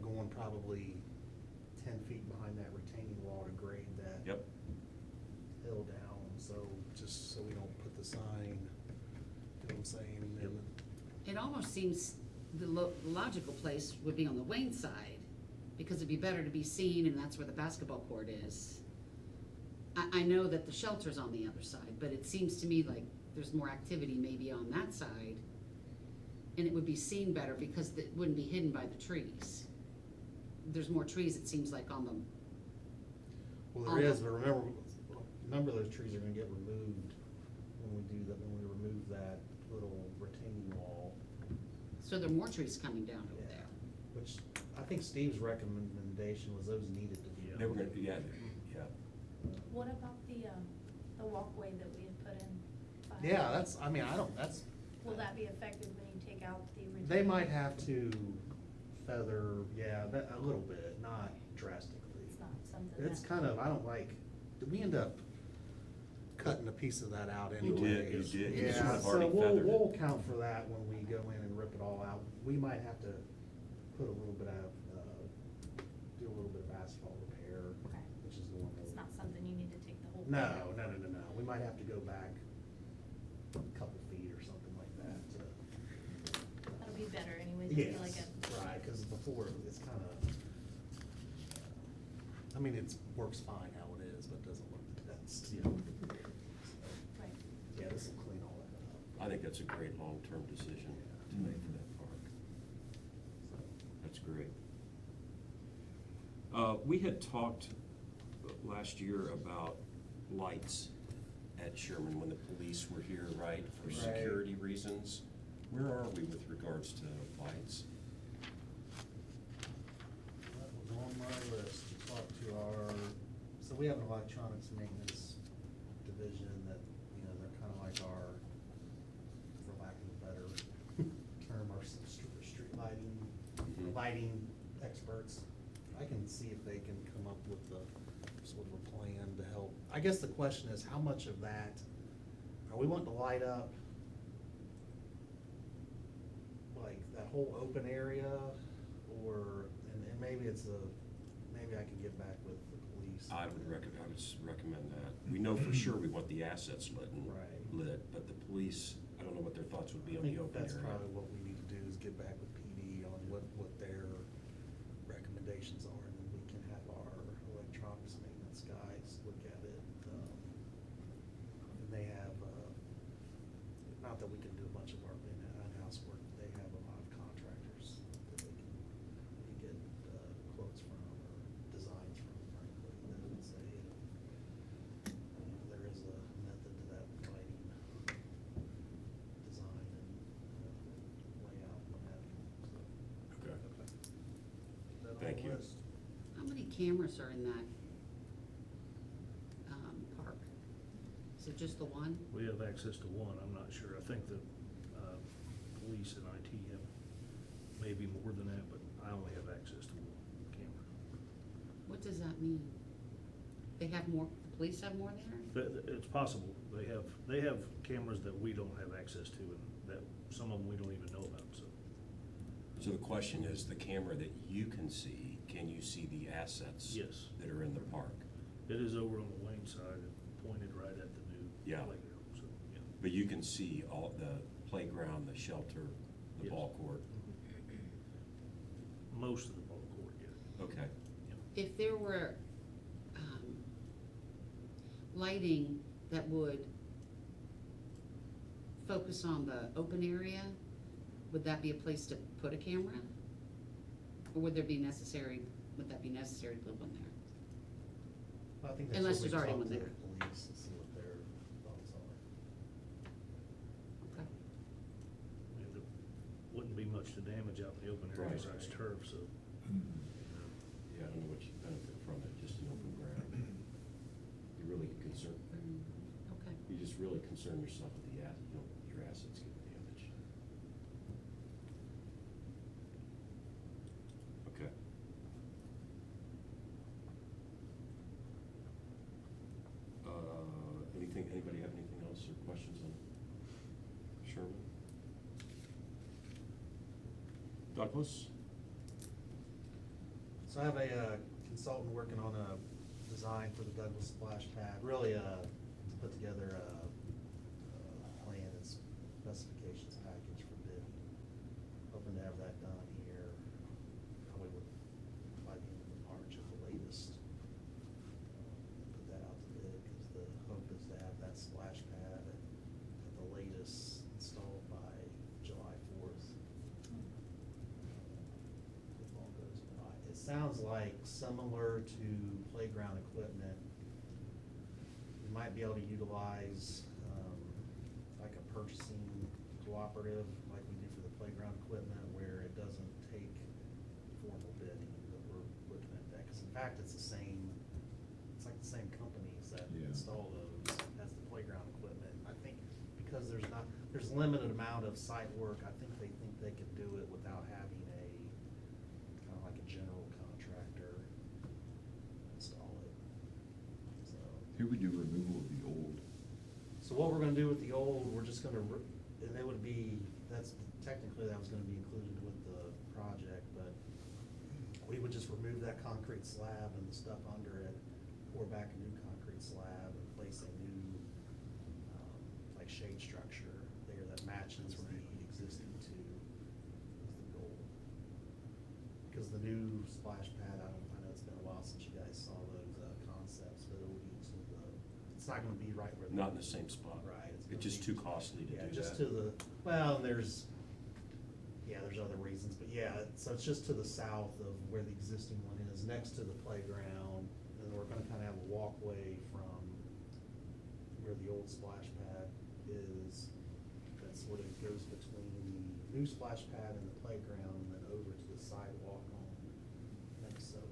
[SPEAKER 2] going probably 10 feet behind that retaining wall to grade that
[SPEAKER 1] Yep.
[SPEAKER 2] hill down, so, just so we don't put the sign, you know what I'm saying? And then,
[SPEAKER 3] It almost seems the logical place would be on the Wayne side, because it'd be better to be seen, and that's where the basketball court is. I know that the shelter's on the other side, but it seems to me like there's more activity maybe on that side, and it would be seen better because it wouldn't be hidden by the trees. There's more trees, it seems like, on them.
[SPEAKER 2] well, there is, but remember those trees are gonna get removed when we do that, when we remove that little retaining wall.
[SPEAKER 3] So there are more trees coming down over there.
[SPEAKER 2] Which, I think Steve's recommendation was those needed to be.
[SPEAKER 1] They were gonna, yeah.
[SPEAKER 4] What about the walkway that we had put in?
[SPEAKER 2] Yeah,
[SPEAKER 4] Will that be affected when you take out the retaining?
[SPEAKER 2] they might have to feather, a little bit, not drastically.
[SPEAKER 4] It's not something
[SPEAKER 2] It's
[SPEAKER 4] that-
[SPEAKER 2] kind of, did we end up cutting a piece of that out
[SPEAKER 1] You
[SPEAKER 2] anyway?
[SPEAKER 1] did, you did.
[SPEAKER 3] You
[SPEAKER 2] Yeah,
[SPEAKER 3] have
[SPEAKER 2] so
[SPEAKER 1] already feathered it.
[SPEAKER 2] we'll account for that when we go in and rip it all out. We might have to put a little bit of, do a little bit of asphalt repair,
[SPEAKER 4] Okay.
[SPEAKER 2] which is normal.
[SPEAKER 4] It's not something you need to take the whole thing
[SPEAKER 2] No,
[SPEAKER 4] out.
[SPEAKER 2] no, no, no, no. We might have to go back a couple feet or something like that to.
[SPEAKER 4] That'll be better anyways, it'll be like
[SPEAKER 2] Yes,
[SPEAKER 4] a.
[SPEAKER 2] right, because before it's kind of, works fine how it is, but doesn't look the best.
[SPEAKER 8] Yeah.
[SPEAKER 4] Right.
[SPEAKER 2] Yeah, this will clean all that up.
[SPEAKER 1] I think that's a great long-term decision to make for that park. That's great. We had talked last year about lights at Sherman when the police were here, right, for
[SPEAKER 2] Right.
[SPEAKER 1] security reasons. Where are we with regards to lights?
[SPEAKER 2] That was on my list to talk to so we have an electronics maintenance division that, they're kind of like our, for lack of a better term, our lighting experts. I can see if they can come up with a sort of a plan to help. I guess the question is, how much of that, are we wanting to light up like that whole open area, or, and maybe it's maybe I can get back with the police.
[SPEAKER 1] I would recommend that. We know for sure we want the assets
[SPEAKER 2] Right.
[SPEAKER 1] lit, but the police, I don't know what their thoughts would be
[SPEAKER 2] I
[SPEAKER 1] on the
[SPEAKER 2] think
[SPEAKER 1] open
[SPEAKER 2] that's
[SPEAKER 1] area.
[SPEAKER 2] probably what we need to do, is get back with PD on what their recommendations are, and then we can have our electronics maintenance guys look at it. And they have, not that we can do a bunch of our in-house work, but they have a lot of contractors that they can get quotes from or designs from, frankly, that would say, there is a method to that lighting design and layout, what have you, so.
[SPEAKER 1] Okay.
[SPEAKER 8] That on
[SPEAKER 1] Thank
[SPEAKER 8] the
[SPEAKER 1] you.
[SPEAKER 8] list?
[SPEAKER 3] How many cameras are in that, park? Is it just the one?
[SPEAKER 8] We have access to one, I'm not sure. I think the police and IT have maybe more than that, but I only have access to one camera.
[SPEAKER 3] What does that mean? They have more, the police have more there?
[SPEAKER 8] It's possible. They have cameras that we don't have access to, and that, some of them we don't even know about, so.
[SPEAKER 1] So the question is, the camera that you can see, can you see the assets?
[SPEAKER 8] Yes.
[SPEAKER 1] That are in the park?
[SPEAKER 8] It is over on the Wayne side and pointed right at the new
[SPEAKER 1] Yeah.
[SPEAKER 8] playground, so, yeah.
[SPEAKER 1] But you can see all the playground, the shelter, the
[SPEAKER 8] Yes.
[SPEAKER 1] ball court?
[SPEAKER 8] Most of the ball court, yeah.
[SPEAKER 1] Okay.
[SPEAKER 3] If there were, lighting that would focus on the open area, would that be a place to put a camera? Or would that be necessary to put one there?
[SPEAKER 2] I think that's
[SPEAKER 3] Unless
[SPEAKER 2] what we
[SPEAKER 3] there's already
[SPEAKER 2] talk
[SPEAKER 3] one
[SPEAKER 2] to
[SPEAKER 3] there.
[SPEAKER 2] the police and see what their thoughts are.
[SPEAKER 3] Okay.
[SPEAKER 8] I mean, there wouldn't be much to damage out in the open area
[SPEAKER 1] Right.
[SPEAKER 8] besides turf, so.
[SPEAKER 1] Yeah, I don't know what you benefit from it, just an open ground. You really concern,
[SPEAKER 3] Okay.
[SPEAKER 1] you just really concern yourself with the your assets getting damaged. Okay. Anybody have anything else or questions on Sherman? Douglas?
[SPEAKER 2] So I have a consultant working on a design for the Douglas splash pad, really to put together a plan and specifications package for bid. Hoping to have that done here, probably by the end of March at the latest. Put that out to bid, because the hope is to have that splash pad at the latest installed by July 4th. If all goes well. It sounds like similar to playground equipment, we might be able to utilize, like a purchasing cooperative, like we do for the playground equipment, where it doesn't take formal bidding, but we're looking at that, because in fact, it's like the same companies that
[SPEAKER 6] Yeah.
[SPEAKER 2] install those as the playground equipment. I think because there's limited amount of site work, I think they could do it without having a, kind of like a general contractor install it, so.
[SPEAKER 6] Here we do removal of the old.
[SPEAKER 2] So what we're gonna do with the old, we're just gonna, and it would be, technically that was gonna be included with the project, but we would just remove that concrete slab and the stuff under it, pour back a new concrete slab and place a new, like shade structure there that matches the existing two, is the goal. Because the new splash pad, I know it's been a while since you guys saw those concepts, but it'll be to the, it's not gonna be right where.
[SPEAKER 1] Not in the same spot.
[SPEAKER 2] Right.
[SPEAKER 1] It's just too costly to do
[SPEAKER 2] Yeah,
[SPEAKER 1] that.
[SPEAKER 2] just to the, well, and there's other reasons, but yeah, so it's just to the south of where the existing one is, next to the playground. And we're gonna kinda have a walkway from where the old splash pad is. That sort of goes between the new splash pad and the playground, and then over to the sidewalk on Minnesota.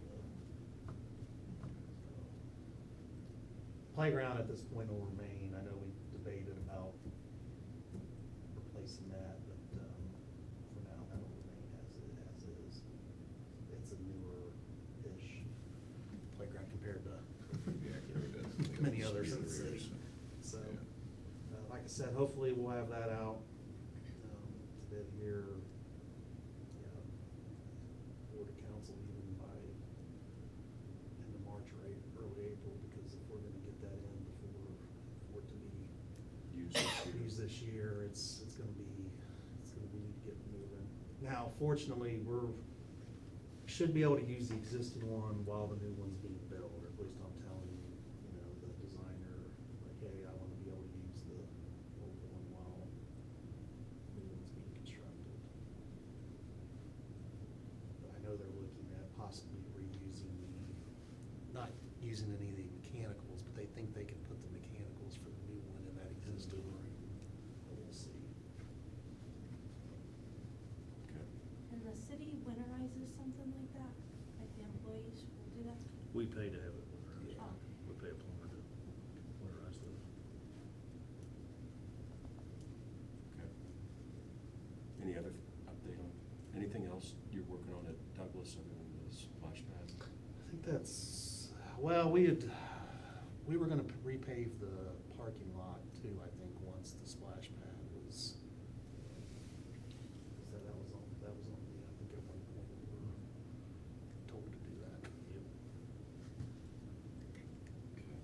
[SPEAKER 2] Playground at this point will remain. I know we debated about replacing that, but for now, that'll remain as is. others in the city. So, like I said, hopefully we'll have that out, to bid here, Board of Council even by end of March or early April, because if we're gonna get that in before, for it to be used this year, it's gonna be, we need to get moving. Now, fortunately, should be able to use the existing one while the new one's being built, or at least I'm telling the designer, like, hey, I wanna be able to use the old one while the new one's being constructed. But I know they're looking at possibly reusing not using any of the mechanicals, but they think they can put the mechanicals for the new one in that existing room. But we'll see.
[SPEAKER 1] Okay.
[SPEAKER 4] And the city winterizes something like that, like the employees will do that?
[SPEAKER 8] We pay to have it winterized.
[SPEAKER 4] Oh.
[SPEAKER 8] We pay a plumber to winterize those.
[SPEAKER 1] Okay. Any other update on, anything else you're working on at Douglas other than the splash pad?
[SPEAKER 2] I think that's, well, we were gonna repave the parking lot too, I think, once the splash pad was, that was on me, I think at one point we were told to do that.
[SPEAKER 8] Yep.
[SPEAKER 1] Okay.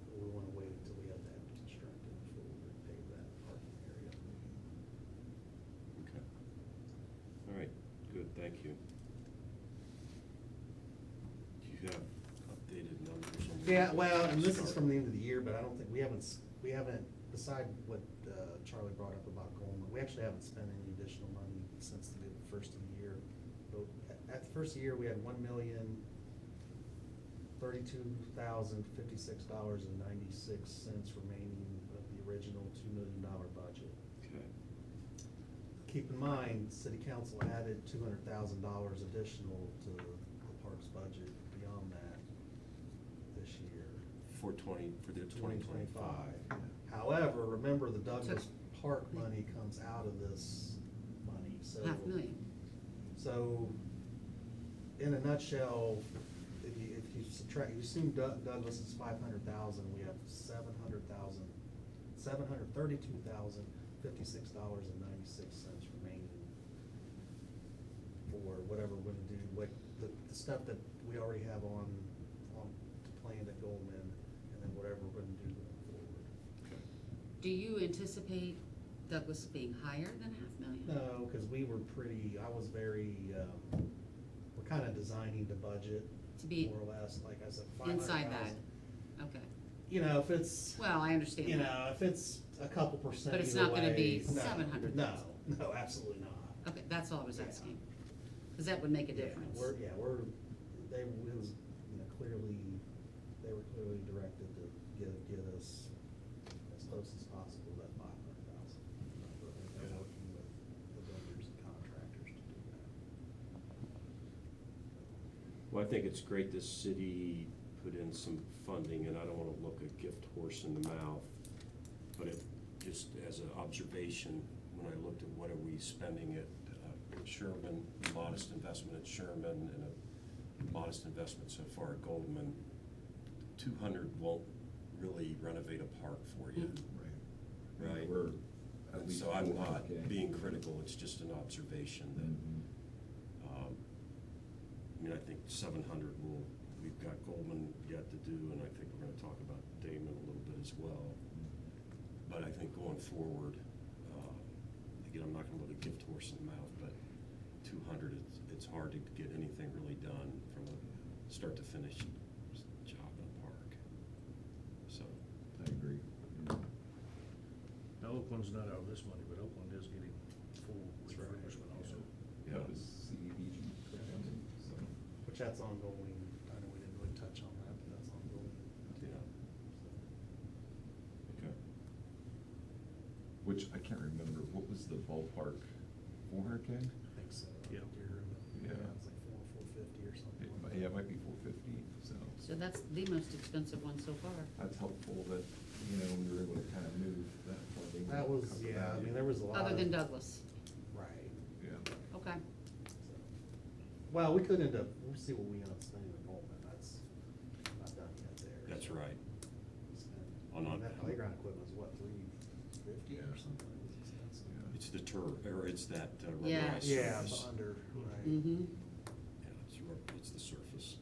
[SPEAKER 2] But we wanna wait until we have that constructed before we repave that parking area.
[SPEAKER 1] Okay. All right, good, thank you. Do you have updated numbers on? the
[SPEAKER 2] Yeah, well, and this is
[SPEAKER 1] start?
[SPEAKER 2] from the end of the year, but I don't think, we haven't, beside what Charlie brought up about Goldman, we actually haven't spent any additional money since the first of the year. But at the first of the year, we had $1,032,056.96 remaining of the original $2 million budget.
[SPEAKER 1] Okay.
[SPEAKER 2] Keep in mind, city council added $200,000 additional to the parks budget beyond that this year.
[SPEAKER 1] For the 2025.
[SPEAKER 2] However, remember, the Douglas Park money comes out of this money, so.
[SPEAKER 3] $500,000.
[SPEAKER 2] So, in a nutshell, if you subtract, you assume Douglas is 500,000, we have $732,056.96 remaining for whatever we're gonna do, like, the stuff that we already have on planned at Goldman, and then whatever we're gonna do going forward.
[SPEAKER 1] Okay.
[SPEAKER 3] Do you anticipate Douglas being higher than $500,000?
[SPEAKER 2] No, cause we were I was very, we're kinda designing the budget,
[SPEAKER 3] To be
[SPEAKER 2] more or less, like I said, 500,000.
[SPEAKER 3] inside that, okay.
[SPEAKER 2] If it's,
[SPEAKER 3] Well, I understand that.
[SPEAKER 2] if it's a couple percent
[SPEAKER 3] But it's
[SPEAKER 2] either
[SPEAKER 3] not gonna be
[SPEAKER 2] way, no,
[SPEAKER 3] 700,000.
[SPEAKER 2] No, absolutely not.
[SPEAKER 3] Okay, that's all I was
[SPEAKER 2] Yeah.
[SPEAKER 3] asking, because that would make a
[SPEAKER 2] Yeah,
[SPEAKER 3] difference.
[SPEAKER 2] They were clearly directed to get us as close as possible to that 500,000. They're working with the vendors and contractors to do that.
[SPEAKER 1] Well, I think it's great this city put in some funding, and I don't wanna look a gift horse in the mouth, but it, just as an observation, when I looked at what are we spending at Sherman, modest investment at Sherman, and a modest investment so far at Goldman, 200 won't really renovate a park for you. Right.
[SPEAKER 6] We're at
[SPEAKER 1] And
[SPEAKER 6] least
[SPEAKER 1] so I'm not
[SPEAKER 6] 400K.
[SPEAKER 1] being critical, it's just an observation that,
[SPEAKER 6] Mhm.
[SPEAKER 1] I think 700 we've got Goldman yet to do, and I think we're gonna talk about Damon a little bit as well. But I think going forward, again, I'm not gonna look a gift horse in the mouth, but 200, it's hard to get anything really done from a start to finish job in a park. So,
[SPEAKER 6] I agree.
[SPEAKER 8] Now, Oakland's not out of this money, but Oakland is getting full
[SPEAKER 2] That's right.
[SPEAKER 8] refurbishment also.
[SPEAKER 6] Yeah, it was CDBG. So,
[SPEAKER 2] Which that's ongoing. I know we didn't really touch on that, but that's ongoing.
[SPEAKER 1] yeah, okay.
[SPEAKER 6] which I can't remember, what was the ballpark, 400K?
[SPEAKER 2] I think so.
[SPEAKER 8] Yeah.
[SPEAKER 2] It's like 450 or something like that.
[SPEAKER 6] Yeah, it might be 450, so.
[SPEAKER 3] So that's the most expensive one so far.
[SPEAKER 6] That's helpful that, we were able to kind of move that funding.
[SPEAKER 2] That was,
[SPEAKER 6] cover
[SPEAKER 2] yeah,
[SPEAKER 6] that.
[SPEAKER 2] there was a lot of.
[SPEAKER 3] Other than Douglas,
[SPEAKER 2] Right.
[SPEAKER 6] Yeah.
[SPEAKER 3] okay.
[SPEAKER 2] So, well, we could we'll see what we end up spending at Goldman, that's not done yet there.
[SPEAKER 1] That's That's right.
[SPEAKER 2] And
[SPEAKER 1] On-
[SPEAKER 2] that playground equipment's what, $350 or something? It's expensive.
[SPEAKER 1] It's the turf, or it's that
[SPEAKER 3] Yeah.
[SPEAKER 1] rubberized
[SPEAKER 2] Yeah,
[SPEAKER 1] surface.
[SPEAKER 2] the under, right.
[SPEAKER 3] Mm-hmm.
[SPEAKER 1] Yeah, it's the surface.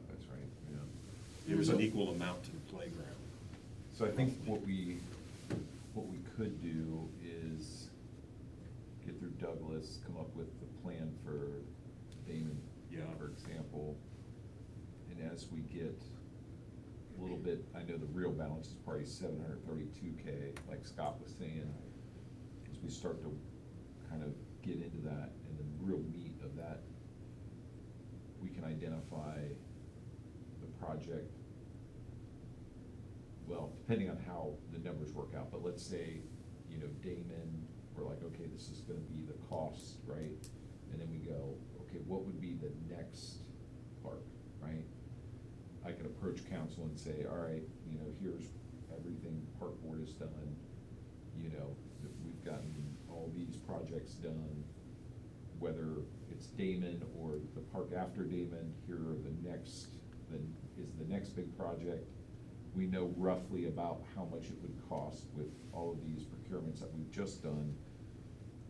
[SPEAKER 6] That's right, yeah.
[SPEAKER 1] It was
[SPEAKER 3] Mhm.
[SPEAKER 1] an equal amount to the playground.
[SPEAKER 6] So I think what we could do is get through Douglas, come up with the plan for Damon,
[SPEAKER 1] Yeah.
[SPEAKER 6] for example. And as we get a little bit, I know the real balance is probably 732K, like Scott was saying. As we start to kind of get into that and the real meat of that, we can identify the project. Well, depending on how the numbers work out, but let's say, you know, Damon, we're like, okay, this is gonna be the cost, right? And then we go, okay, what would be the next part, right? I can approach council and say, all right, you know, here's everything Park Board has done, you know, that we've gotten all these projects done, whether it's Damon or the park after Damon, here are the next, is the next big project. We know roughly about how much it would cost with all of these procurements that we've just done.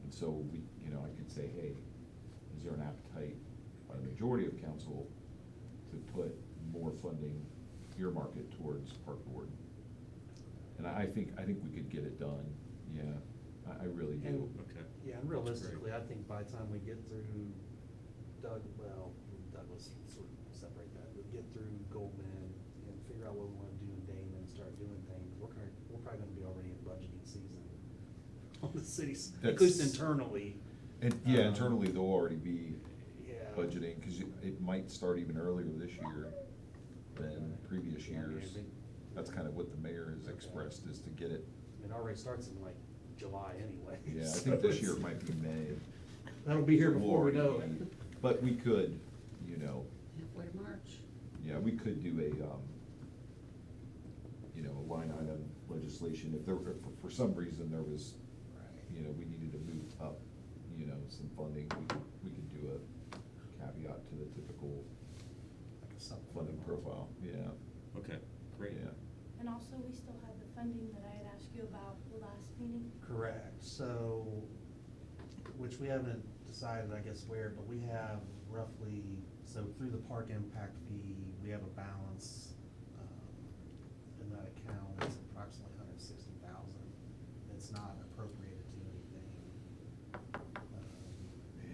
[SPEAKER 6] And so we, you know, I could say, hey, is there an appetite by the majority of council to put more funding, earmark it towards Park Board? And I think we could get it done, yeah, I really do.
[SPEAKER 2] And-
[SPEAKER 1] Okay.
[SPEAKER 2] Yeah, and realistically, I think by the time we get through Douglas, sort of separate that, but get through Goldman and figure out what we wanna do in Damon and start doing things, we're probably gonna be already in budgeting season on the cities, at least
[SPEAKER 6] That's-
[SPEAKER 2] internally.
[SPEAKER 6] And, yeah, internally, they'll already be
[SPEAKER 2] Yeah.
[SPEAKER 6] budgeting, cause it might start even earlier this year than previous
[SPEAKER 2] Yeah, I mean, I
[SPEAKER 6] years.
[SPEAKER 2] think-
[SPEAKER 6] That's kind of what the mayor has
[SPEAKER 2] Okay.
[SPEAKER 6] expressed, is to get it,
[SPEAKER 2] I mean, it already starts in like July anyway.
[SPEAKER 6] yeah, I
[SPEAKER 2] so
[SPEAKER 6] think this year
[SPEAKER 2] it's-
[SPEAKER 6] it might be May.
[SPEAKER 2] That'll be here before we
[SPEAKER 6] Or
[SPEAKER 2] know
[SPEAKER 6] even-
[SPEAKER 2] it.
[SPEAKER 6] But we could, you know,
[SPEAKER 3] Halfway to March.
[SPEAKER 6] yeah, we could do a, you know, a line item legislation, if there, if for some reason there was, you know, we needed to move up, you know, some funding, we could do a caveat to the typical
[SPEAKER 2] Like a supplemental.
[SPEAKER 6] funding profile, yeah,
[SPEAKER 1] Okay, great.
[SPEAKER 6] yeah.
[SPEAKER 4] And also, we still have the funding that I had asked you about the last meeting.
[SPEAKER 2] Correct, so, which we haven't decided, I guess, where, but we have roughly, so through the park impact fee, we have a balance, in that account, it's approximately $160,000. It's not appropriated to anything.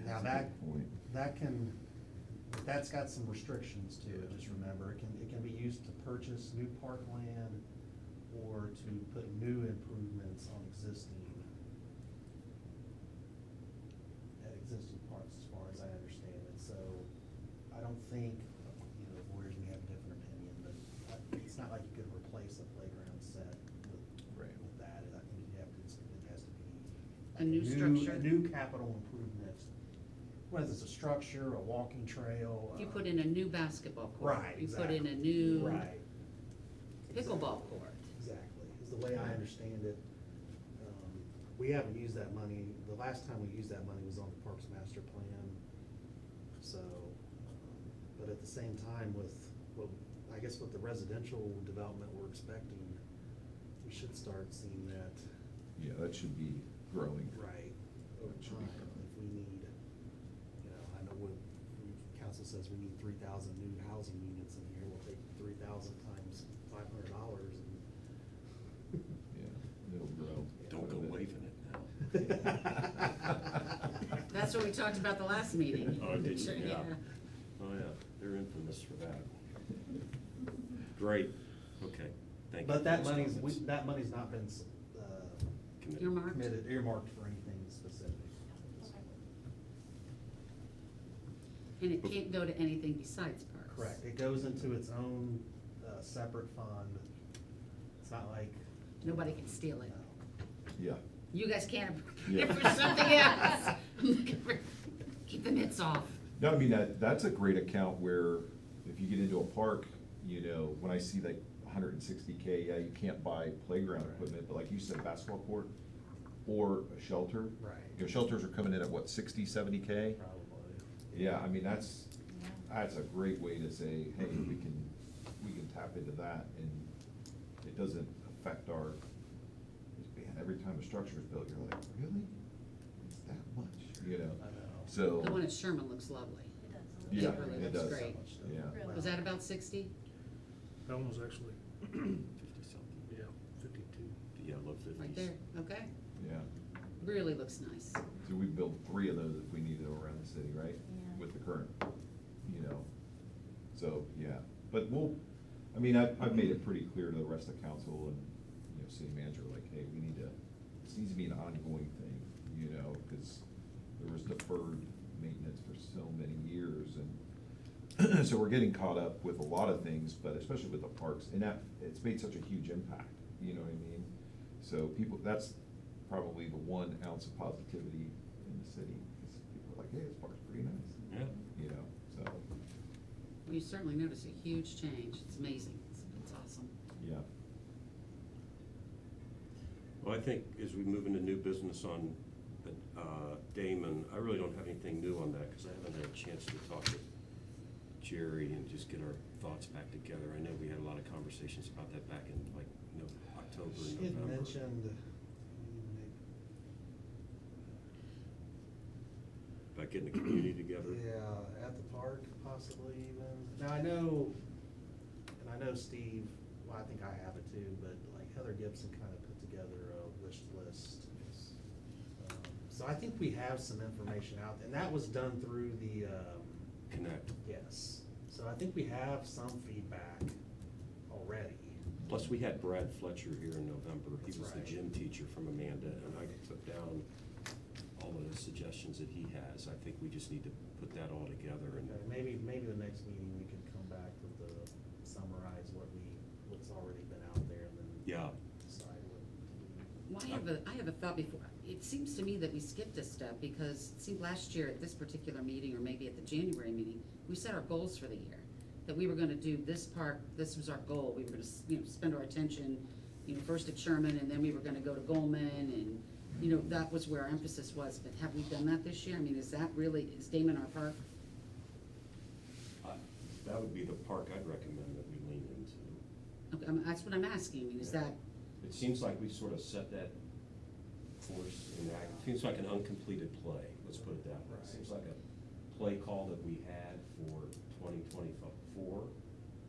[SPEAKER 6] Yeah,
[SPEAKER 2] Now
[SPEAKER 6] that's a
[SPEAKER 2] that,
[SPEAKER 6] good point.
[SPEAKER 2] that can, that's got some restrictions to it, just remember, it can be used to purchase new parkland or to put new improvements on existing parks, as far as I understand it, so I don't think, you know, lawyers may have a different opinion, but it's not like you could replace a playground set
[SPEAKER 6] Right.
[SPEAKER 2] with that, I think you have to, it has to be.
[SPEAKER 3] A new structure.
[SPEAKER 2] A new capital improvement, whether it's a structure, a walking trail.
[SPEAKER 3] If you put in a new basketball court.
[SPEAKER 2] Right,
[SPEAKER 3] You put in a
[SPEAKER 2] exactly.
[SPEAKER 3] new
[SPEAKER 2] Right.
[SPEAKER 3] pickleball court.
[SPEAKER 2] Exactly, is the way I understand it. We haven't used that money, the last time we used that money was on the Parks Master Plan. So, but at the same time with, I guess with the residential development we're expecting, we should start seeing that.
[SPEAKER 6] Yeah, that should be growing.
[SPEAKER 2] Right, over
[SPEAKER 6] That should be
[SPEAKER 2] time,
[SPEAKER 6] growing.
[SPEAKER 2] if we need, you know, I know council says we need 3,000 new housing units in here, we'll take 3,000 times $500 and.
[SPEAKER 6] Yeah, it'll grow.
[SPEAKER 1] Don't go waving it now.
[SPEAKER 3] That's what we talked about the last meeting.
[SPEAKER 1] Oh, did you?
[SPEAKER 3] Sure,
[SPEAKER 1] Yeah. Oh, yeah, they're infamous for that. Great, okay, thank you.
[SPEAKER 2] But
[SPEAKER 1] for
[SPEAKER 2] that
[SPEAKER 1] those
[SPEAKER 2] money's,
[SPEAKER 1] comments.
[SPEAKER 2] that money's not been,
[SPEAKER 1] Committed.
[SPEAKER 3] Earmarked?
[SPEAKER 2] committed, earmarked for anything specific.
[SPEAKER 4] Okay.
[SPEAKER 3] And it can't go to anything besides parks.
[SPEAKER 2] Correct, it goes into its own, separate fund. It's not like.
[SPEAKER 3] Nobody can steal it.
[SPEAKER 6] Yeah,
[SPEAKER 3] You guys can't appropriate
[SPEAKER 6] Yeah.
[SPEAKER 3] it for something else. Keep the mitts off.
[SPEAKER 6] no, I mean, that's a great account where if you get into a park, you know, when I see like 160K, yeah, you can't buy playground equipment, but like you said, basketball court or a shelter.
[SPEAKER 2] Right.
[SPEAKER 6] You know, shelters are coming in at what, 60, 70K?
[SPEAKER 2] Probably.
[SPEAKER 6] Yeah, I mean, that's a great way to say, hey, we can tap into that and it doesn't affect our, man, every time a structure is built, you're like, really? It's that much, you know?
[SPEAKER 2] I know.
[SPEAKER 6] So.
[SPEAKER 3] The one at Sherman looks lovely.
[SPEAKER 4] It does.
[SPEAKER 6] Yeah,
[SPEAKER 3] It really
[SPEAKER 6] it
[SPEAKER 3] looks
[SPEAKER 6] does.
[SPEAKER 3] great.
[SPEAKER 6] Yeah.
[SPEAKER 4] Really.
[SPEAKER 3] Was that about 60?
[SPEAKER 8] That one was actually,
[SPEAKER 1] 50-something.
[SPEAKER 8] yeah, 52.
[SPEAKER 1] Yeah, low 50s.
[SPEAKER 3] Right there, okay.
[SPEAKER 6] Yeah.
[SPEAKER 3] Really looks nice.
[SPEAKER 6] So we built 3 of those if we needed around the city, right?
[SPEAKER 4] Yeah.
[SPEAKER 6] With the current, you know, so, yeah. But we'll, I mean, I've made it pretty clear to the rest of council and, you know, city manager, like, hey, we need to, this needs to be an ongoing thing, you know, because there was deferred maintenance for so many years, and so we're getting caught up with a lot of things, but especially with the parks, and that, it's made such a huge impact, you know what I mean? So people, that's probably the 1 ounce of positivity in the city, is people are like, hey, this park's pretty nice.
[SPEAKER 1] Yeah.
[SPEAKER 6] You know, so,
[SPEAKER 3] Well, you certainly notice a huge change. It's amazing. It's awesome.
[SPEAKER 6] yeah.
[SPEAKER 1] Well, I think as we move into new business on Damon, I really don't have anything new on that, because I haven't had a chance to talk with Jerry and just get our thoughts back together. I know we had a lot of conversations about that back in like October and
[SPEAKER 2] She had
[SPEAKER 1] November.
[SPEAKER 2] mentioned,
[SPEAKER 1] About getting the community together.
[SPEAKER 2] yeah, at the park possibly even. Now, I know Steve, well, I think I have it too, but like Heather Gibson kind of put together a wish list. So I think we have some information out, and that was done through the,
[SPEAKER 1] Connect.
[SPEAKER 2] yes. So I think we have some feedback already.
[SPEAKER 1] Plus, we had Brad Fletcher here in November. He
[SPEAKER 2] That's
[SPEAKER 1] was the
[SPEAKER 2] right.
[SPEAKER 1] gym teacher from Amanda, and I took down all of the suggestions that he has. I think we just need to put that all together and.
[SPEAKER 2] Okay, maybe the next meeting we can come back with summarize what's already been out there and then
[SPEAKER 1] Yeah.
[SPEAKER 2] decide what.
[SPEAKER 3] Well, I have a thought before. It seems to me that we skipped a step, because it seemed last year at this particular meeting, or maybe at the January meeting, we set our goals for the year. That we were gonna do this park, this was our goal. We were gonna, spend our attention, first at Sherman, and then we were gonna go to Goldman, and, that was where our emphasis was. But have we done that this year? I mean, is Damon our park?
[SPEAKER 1] That would be the park I'd recommend that we lean into.
[SPEAKER 3] Okay, that's what I'm asking. I mean, is that,
[SPEAKER 1] It seems like we sort of set that course in act. It seems like an uncompleted play, let's put it that way. It seems like a play call that we had for 2024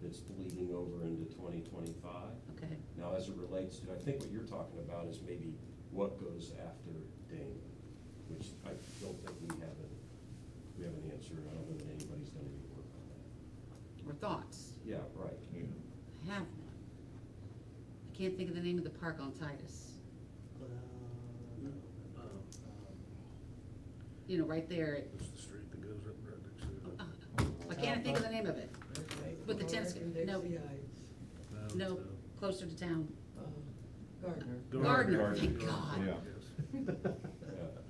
[SPEAKER 1] that's bleeding over into 2025.
[SPEAKER 3] okay,
[SPEAKER 1] Now, as it relates to, I think what you're talking about is maybe what goes after Damon, which I don't think we have an answer. I don't know that anybody's done any work on that.
[SPEAKER 3] or thoughts?
[SPEAKER 1] Yeah, right.
[SPEAKER 3] I have one. I can't think of the name of the park on Titus. Right there.
[SPEAKER 8] It's the street that goes up right next to it.
[SPEAKER 3] I can't think of the name of it. With the tennis- no. No,
[SPEAKER 8] it's,
[SPEAKER 3] closer to town.
[SPEAKER 5] Gardner.
[SPEAKER 3] Gardner, thank God.
[SPEAKER 6] Yeah.
[SPEAKER 8] yes.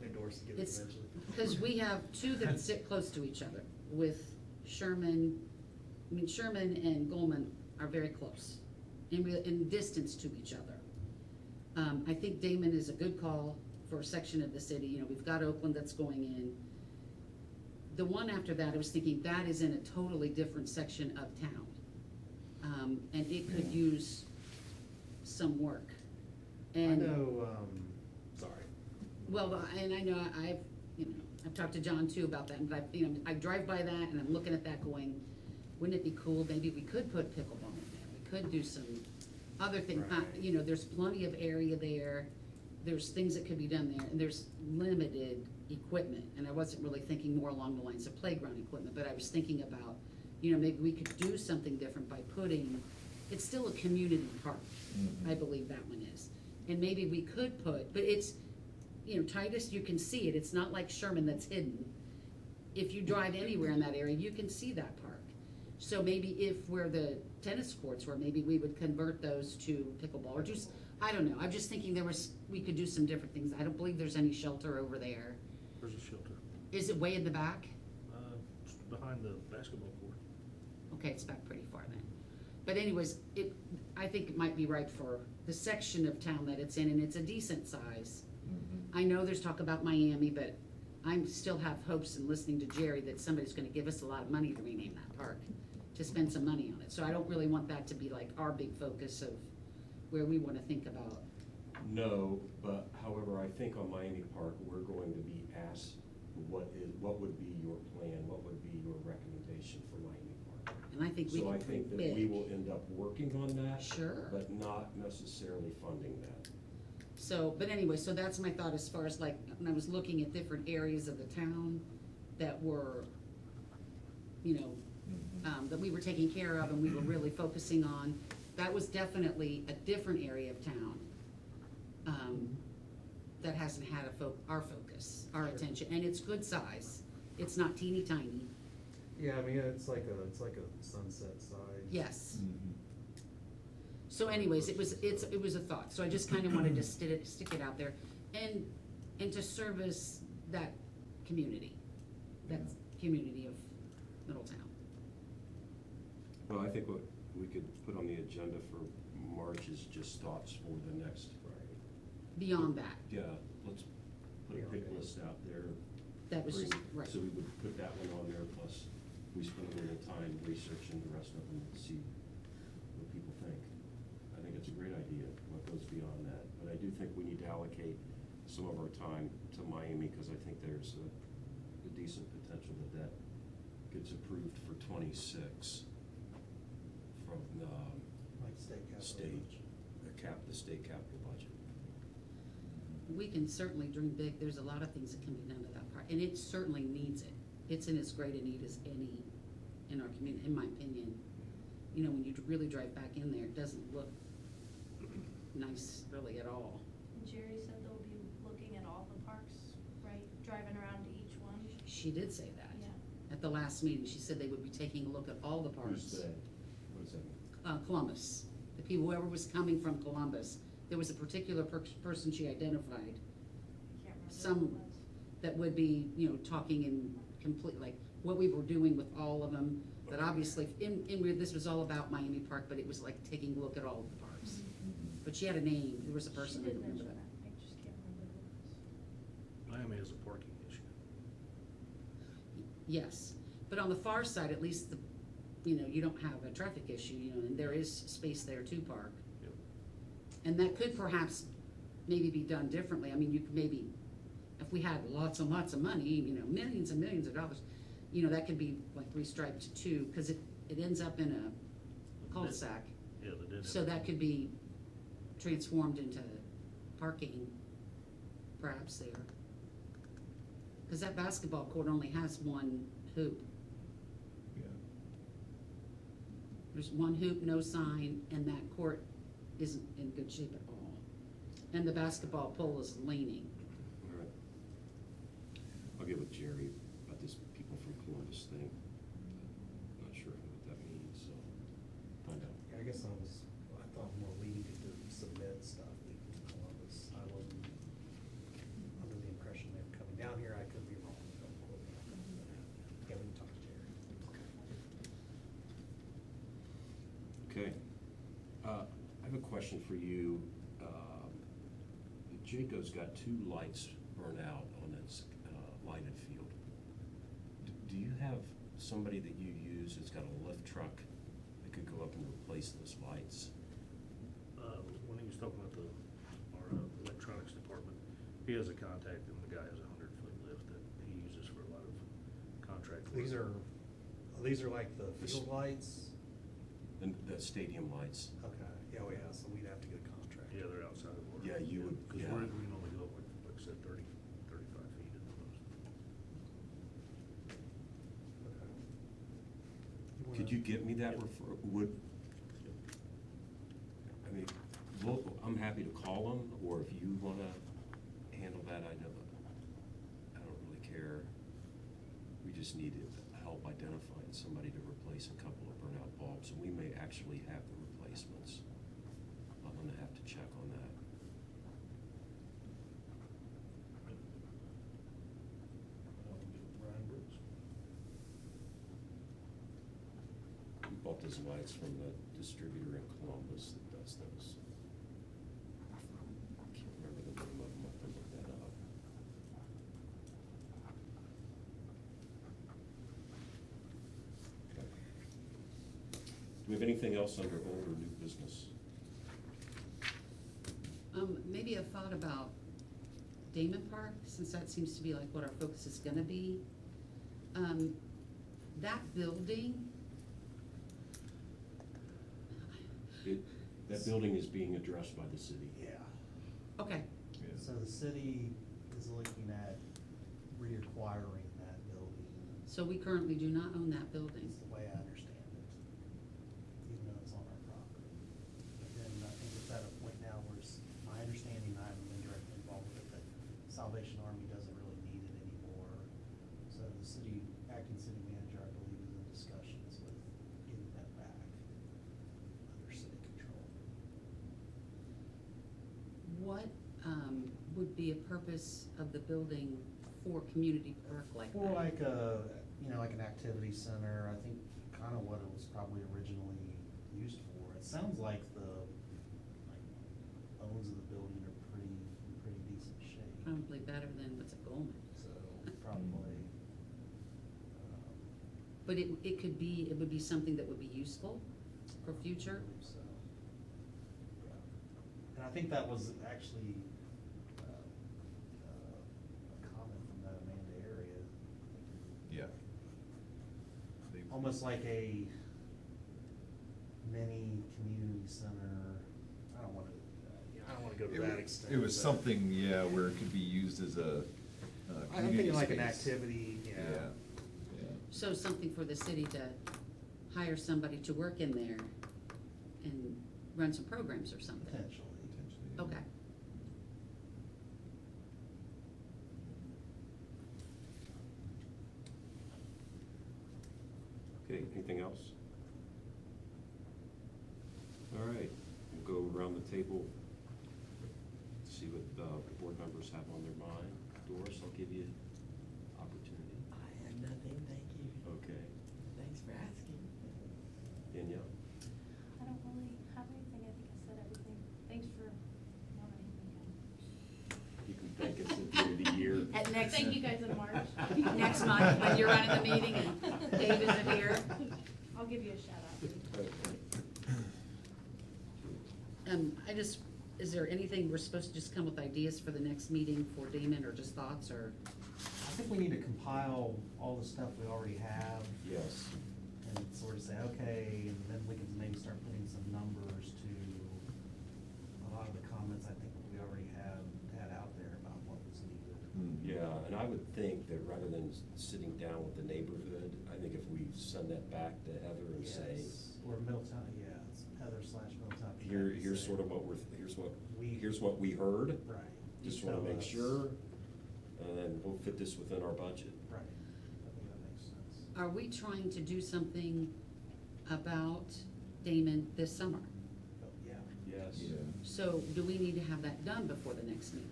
[SPEAKER 2] Endorse it
[SPEAKER 3] It's,
[SPEAKER 2] eventually.
[SPEAKER 3] because we have 2 that sit close to each other, with Sherman and Goldman are very close, in distance to each other. I think Damon is a good call for a section of the city. We've got Oakland that's going in. The one after that, I was thinking that is in a totally different section of town. And it could use some work.
[SPEAKER 2] I
[SPEAKER 3] And
[SPEAKER 2] know, sorry.
[SPEAKER 3] well, and I know I've talked to John too about that, but I drive by that and I'm looking at that going, wouldn't it be cool, maybe we could put pickleball in there, we could do some other things.
[SPEAKER 2] Right.
[SPEAKER 3] There's plenty of area there, there's things that could be done there, and there's limited equipment, and I wasn't really thinking more along the lines of playground equipment, but I was thinking about, maybe we could do something different by putting, it's still a community park, I believe that one is. And maybe we could put, but it's, Titus, you can see it, it's not like Sherman that's hidden. If you drive anywhere in that area, you can see that park. So maybe if where the tennis courts were, maybe we would convert those to pickleball, or just, I don't know, I'm just thinking we could do some different things. I don't believe there's any shelter over there.
[SPEAKER 8] There's a shelter,
[SPEAKER 3] Is it way in the back?
[SPEAKER 8] it's behind the basketball court.
[SPEAKER 3] Okay, it's back pretty far then. But anyways, I think it might be right for the section of town that it's in, and it's a decent size. I know there's talk about Miami, but I still have hopes in listening to Jerry that somebody's gonna give us a lot of money to rename that park, to spend some money on it. So I don't really want that to be like our big focus of where we wanna think about.
[SPEAKER 1] No, but however, I think on Miami Park, we're going to be asked, what would be your plan, what would be your recommendation for Miami Park?
[SPEAKER 3] And I think we
[SPEAKER 1] So I
[SPEAKER 3] can
[SPEAKER 1] think
[SPEAKER 3] think
[SPEAKER 1] that we
[SPEAKER 3] big.
[SPEAKER 1] will end up working on that.
[SPEAKER 3] Sure.
[SPEAKER 1] But not necessarily funding that.
[SPEAKER 3] So, but anyway, so that's my thought as far as like, when I was looking at different areas of the town that were, you know, that we were taking care of and we were really focusing on, that was definitely a different area of town, that hasn't had our focus, our attention, and it's good size. It's not teeny tiny,
[SPEAKER 2] Yeah, I mean, it's like a sunset size.
[SPEAKER 3] yes. So anyways, it was a thought, so I just kinda wanted to stick it out there, and to service that community, that community of Middletown.
[SPEAKER 1] Well, I think what we could put on the agenda for March is just thoughts for the next.
[SPEAKER 3] Beyond that,
[SPEAKER 1] Yeah, let's put a big list out there.
[SPEAKER 3] that was just,
[SPEAKER 1] Bring-
[SPEAKER 3] right.
[SPEAKER 1] So we would put that one on there, plus we spend a little time researching the rest of them to see what people think. I think it's a great idea, what goes beyond that. But I do think we need to allocate some of our time to Miami, because I think there's a decent potential that gets approved for 26 from the
[SPEAKER 2] Like state capital.
[SPEAKER 1] the state capital budget.
[SPEAKER 3] We can certainly dream big, there's a lot of things that can be done to that park, and it certainly needs it. It's in as great a need as any in our community, in my opinion. You know, when you really drive back in there, it doesn't look nice really at all.
[SPEAKER 4] And Jerry said they'll be looking at all the parks, right, driving around to each one.
[SPEAKER 3] She did say that.
[SPEAKER 4] Yeah.
[SPEAKER 3] At the last meeting, she said they would be taking a look at all the parks.
[SPEAKER 1] Who's they? What does that mean?
[SPEAKER 3] Columbus, the people, whoever was coming from Columbus, there was a particular person she identified
[SPEAKER 4] I can't remember
[SPEAKER 3] Some-
[SPEAKER 4] who it was.
[SPEAKER 3] that would be, you know, talking in complete, like, what we were doing with all of them, that obviously, this was all about Miami Park, but it was like taking a look at all of the parks. But she had a name, there was a person, I
[SPEAKER 4] She did
[SPEAKER 3] don't remember
[SPEAKER 4] mention
[SPEAKER 3] that.
[SPEAKER 4] that, I just can't remember who it was.
[SPEAKER 8] Miami has a parking issue.
[SPEAKER 3] Yes, but on the far side, at least you know, you don't have a traffic issue, you know, and there is space there to park.
[SPEAKER 8] Yep.
[SPEAKER 3] And that could perhaps maybe be done differently. I mean, you could maybe, if we had lots and lots of money, you know, millions and millions of dollars, you know, that could be like restriped too, cause it ends up in a cul-de-sac.
[SPEAKER 8] Yeah, they did.
[SPEAKER 3] So that could be transformed into parking perhaps there. Cause that basketball court only has one hoop.
[SPEAKER 6] Yeah.
[SPEAKER 3] There's one hoop, no sign, and that court isn't in good shape at all. And the basketball pole is leaning.
[SPEAKER 1] All right. I'll get with Jerry about this people from Columbus thing. I'm not sure what that means, so find out.
[SPEAKER 2] Yeah, I guess I thought more we needed to submit stuff leaving Columbus. I wasn't under the impression they were coming down here. I could be wrong. Don't quote me on that. Yeah, we can talk to Jerry.
[SPEAKER 1] Okay. I have a question for you. Jayco's got 2 lights burned out on its lighted field. Do you have somebody that you use that's got a lift truck that could go up and replace those lights?
[SPEAKER 8] When he was talking about our electronics department, he has a contact, and the guy has a 100-foot lift that he uses for a lot of contract work.
[SPEAKER 2] These are like the field lights?
[SPEAKER 1] And the stadium lights?
[SPEAKER 2] Okay, yeah, oh yeah, so we'd have to get a contract.
[SPEAKER 8] Yeah, they're outside of order.
[SPEAKER 1] Yeah, you would,
[SPEAKER 8] Because
[SPEAKER 1] yeah.
[SPEAKER 8] we can only go, like I said, 35 feet at the most.
[SPEAKER 2] Okay.
[SPEAKER 1] Could you get me that I mean, I'm happy to call them, or if you wanna handle that, I don't really care. We just need help identifying somebody to replace a couple of burnout bulbs, and we may actually have the replacements. I'm gonna have to check on that.
[SPEAKER 8] Ryan Brooks.
[SPEAKER 1] We bought those lights from the distributor in Columbus that does those. I can't remember the name of them, I can look that up. Okay. Do we have anything else under old or new business?
[SPEAKER 3] Maybe a thought about Damon Park, since that seems to be like what our focus is gonna be. That building,
[SPEAKER 1] That building is being addressed by the city.
[SPEAKER 2] Yeah.
[SPEAKER 3] okay,
[SPEAKER 6] Yeah.
[SPEAKER 2] So the city is looking at reacquiring that building,
[SPEAKER 3] so we currently do not own that building.
[SPEAKER 2] is the way I understand it, even though it's on our property. But then I think it's at a point now where it's, my understanding, I haven't been directly involved with it, that Salvation Army doesn't really need it anymore. So the city, acting city manager, I believe, is in discussions with getting that back under city control.
[SPEAKER 3] What, would be a purpose of the building for community park like that?
[SPEAKER 2] Or like a, like an activity center, I think kind of what it was probably originally used for. It sounds like the, bones of the building are in pretty decent shape.
[SPEAKER 3] Probably better than what's at Goldman.
[SPEAKER 2] So probably,
[SPEAKER 3] But it would be something that would be useful for future?
[SPEAKER 2] I believe so. Yeah. And I think that was actually, a comment from that Amanda area.
[SPEAKER 6] Yeah. They-
[SPEAKER 2] Almost like a mini community center. I don't wanna go to that extent.
[SPEAKER 6] It was
[SPEAKER 2] but
[SPEAKER 6] something, yeah, where it could be used as a,
[SPEAKER 2] I'm
[SPEAKER 6] community
[SPEAKER 2] thinking like an
[SPEAKER 6] space.
[SPEAKER 2] activity,
[SPEAKER 6] Yeah,
[SPEAKER 2] yeah.
[SPEAKER 6] yeah.
[SPEAKER 3] So something for the city to hire somebody to work in there and run some programs or something?
[SPEAKER 2] Potentially.
[SPEAKER 6] Potentially, yeah.
[SPEAKER 3] Okay.
[SPEAKER 1] Okay, anything else? All right, we'll go around the table, see what board members have on their mind. Doris, I'll give you opportunity.
[SPEAKER 5] I have nothing, thank you.
[SPEAKER 1] Okay.
[SPEAKER 5] Thanks for asking.
[SPEAKER 1] Danielle?
[SPEAKER 4] I don't really have anything, I think I said everything. Thanks for nominating me again.
[SPEAKER 1] You can thank us at the end of the year.
[SPEAKER 3] At next,
[SPEAKER 4] Thank you guys in March.
[SPEAKER 3] next month, when you're running the meeting and Dave isn't here.
[SPEAKER 4] I'll give you a shout out.
[SPEAKER 1] Okay.
[SPEAKER 3] Is there anything, we're supposed to just come with ideas for the next meeting for Damon, or just thoughts, or?
[SPEAKER 2] I think we need to compile all the stuff we already have
[SPEAKER 1] Yes.
[SPEAKER 2] and sort of say, okay, and then we can maybe start putting some numbers to a lot of the comments I think we already had out there about what was needed.
[SPEAKER 1] Yeah, and I would think that rather than sitting down with the neighborhood, I think if we send that back to Heather and say,
[SPEAKER 2] Yes, or Middletown, yeah, it's Heather/Middletown.
[SPEAKER 1] here's
[SPEAKER 2] Say,
[SPEAKER 1] sort of what here's what we heard.
[SPEAKER 2] Right.
[SPEAKER 1] Just
[SPEAKER 2] You
[SPEAKER 1] wanna
[SPEAKER 2] tell
[SPEAKER 1] make
[SPEAKER 2] us.
[SPEAKER 1] sure, and then we'll fit this within our budget.
[SPEAKER 2] Right, I think that makes sense.
[SPEAKER 3] Are we trying to do something about Damon this summer?
[SPEAKER 2] But yeah,
[SPEAKER 1] Yes.
[SPEAKER 6] Yeah.
[SPEAKER 3] So do we need to have that done before the next meeting?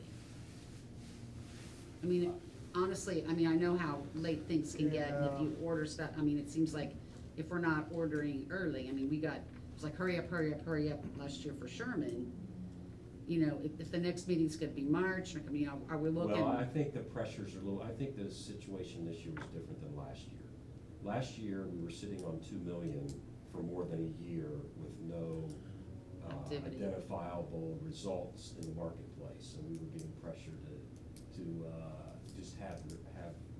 [SPEAKER 3] I mean, honestly, I know how late things can get, and if you order stuff, it seems like if we're not ordering early, it was like hurry up last year for Sherman. If the next meeting's gonna be March, or, are we looking?
[SPEAKER 1] Well, I think the pressures are I think the situation this year was different than last year. Last year, we were sitting on 2 million for more than a year with no
[SPEAKER 3] Activity.
[SPEAKER 1] identifiable results in the marketplace, and we were being pressured to just have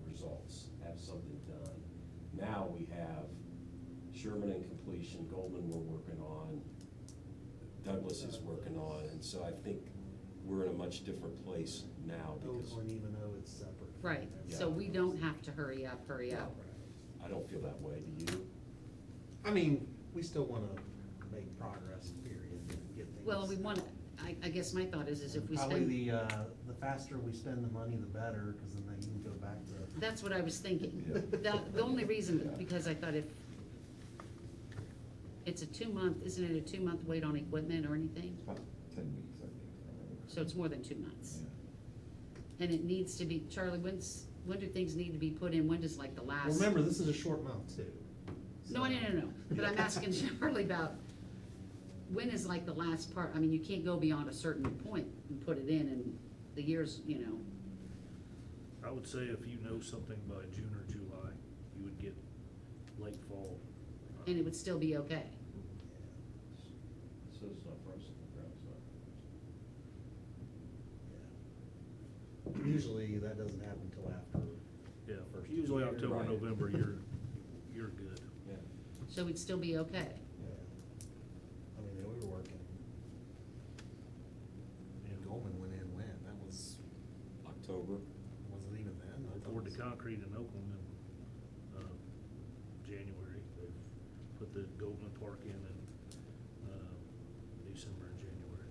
[SPEAKER 1] results, have something done. Now we have Sherman in completion, Goldman we're working on, Douglas is working on, and so I think we're in a much different place now because
[SPEAKER 2] Oakhorn, even though it's separate. from
[SPEAKER 3] Right,
[SPEAKER 2] everything
[SPEAKER 3] so we
[SPEAKER 2] else.
[SPEAKER 3] don't have to hurry up.
[SPEAKER 1] I don't feel that way, do you?
[SPEAKER 2] We still wanna make progress, period, and get things.
[SPEAKER 3] Well, we want, I guess my thought is if we
[SPEAKER 2] Probably
[SPEAKER 3] spend,
[SPEAKER 2] the faster we spend the money, the better, cause then you can go back to.
[SPEAKER 3] that's what I was thinking.
[SPEAKER 6] Yeah.
[SPEAKER 3] The only reason, because I thought if, it's a 2-month, isn't it a 2-month wait on equipment or anything?
[SPEAKER 6] It's about 10 weeks, I think.
[SPEAKER 3] So it's more than 2 months.
[SPEAKER 6] Yeah.
[SPEAKER 3] And it needs to be, Charlie, when do things need to be put in? When does like the last?
[SPEAKER 2] Well, remember, this is a short month too.
[SPEAKER 3] No, but I'm asking Charlie about, when is like the last part? You can't go beyond a certain point and put it in, and the years,
[SPEAKER 8] I would say if you know something by June or July, you would get late fall.
[SPEAKER 3] and it would still be okay.
[SPEAKER 1] So it's not frozen, the ground's not frozen.
[SPEAKER 2] usually that doesn't happen until after.
[SPEAKER 8] Yeah,
[SPEAKER 2] First
[SPEAKER 8] usually
[SPEAKER 2] year.
[SPEAKER 8] October,
[SPEAKER 1] Right.
[SPEAKER 8] November, you're good.
[SPEAKER 1] Yeah.
[SPEAKER 3] So we'd still be okay.
[SPEAKER 2] Yeah. I mean, we were working,
[SPEAKER 8] And
[SPEAKER 2] Goldman went in when? That was,
[SPEAKER 1] October.
[SPEAKER 2] was it even then? I
[SPEAKER 8] They
[SPEAKER 2] thought
[SPEAKER 8] poured
[SPEAKER 2] it
[SPEAKER 8] the
[SPEAKER 2] was-
[SPEAKER 8] concrete in Oakland in, January. They've put the Goldman Park in, December and January.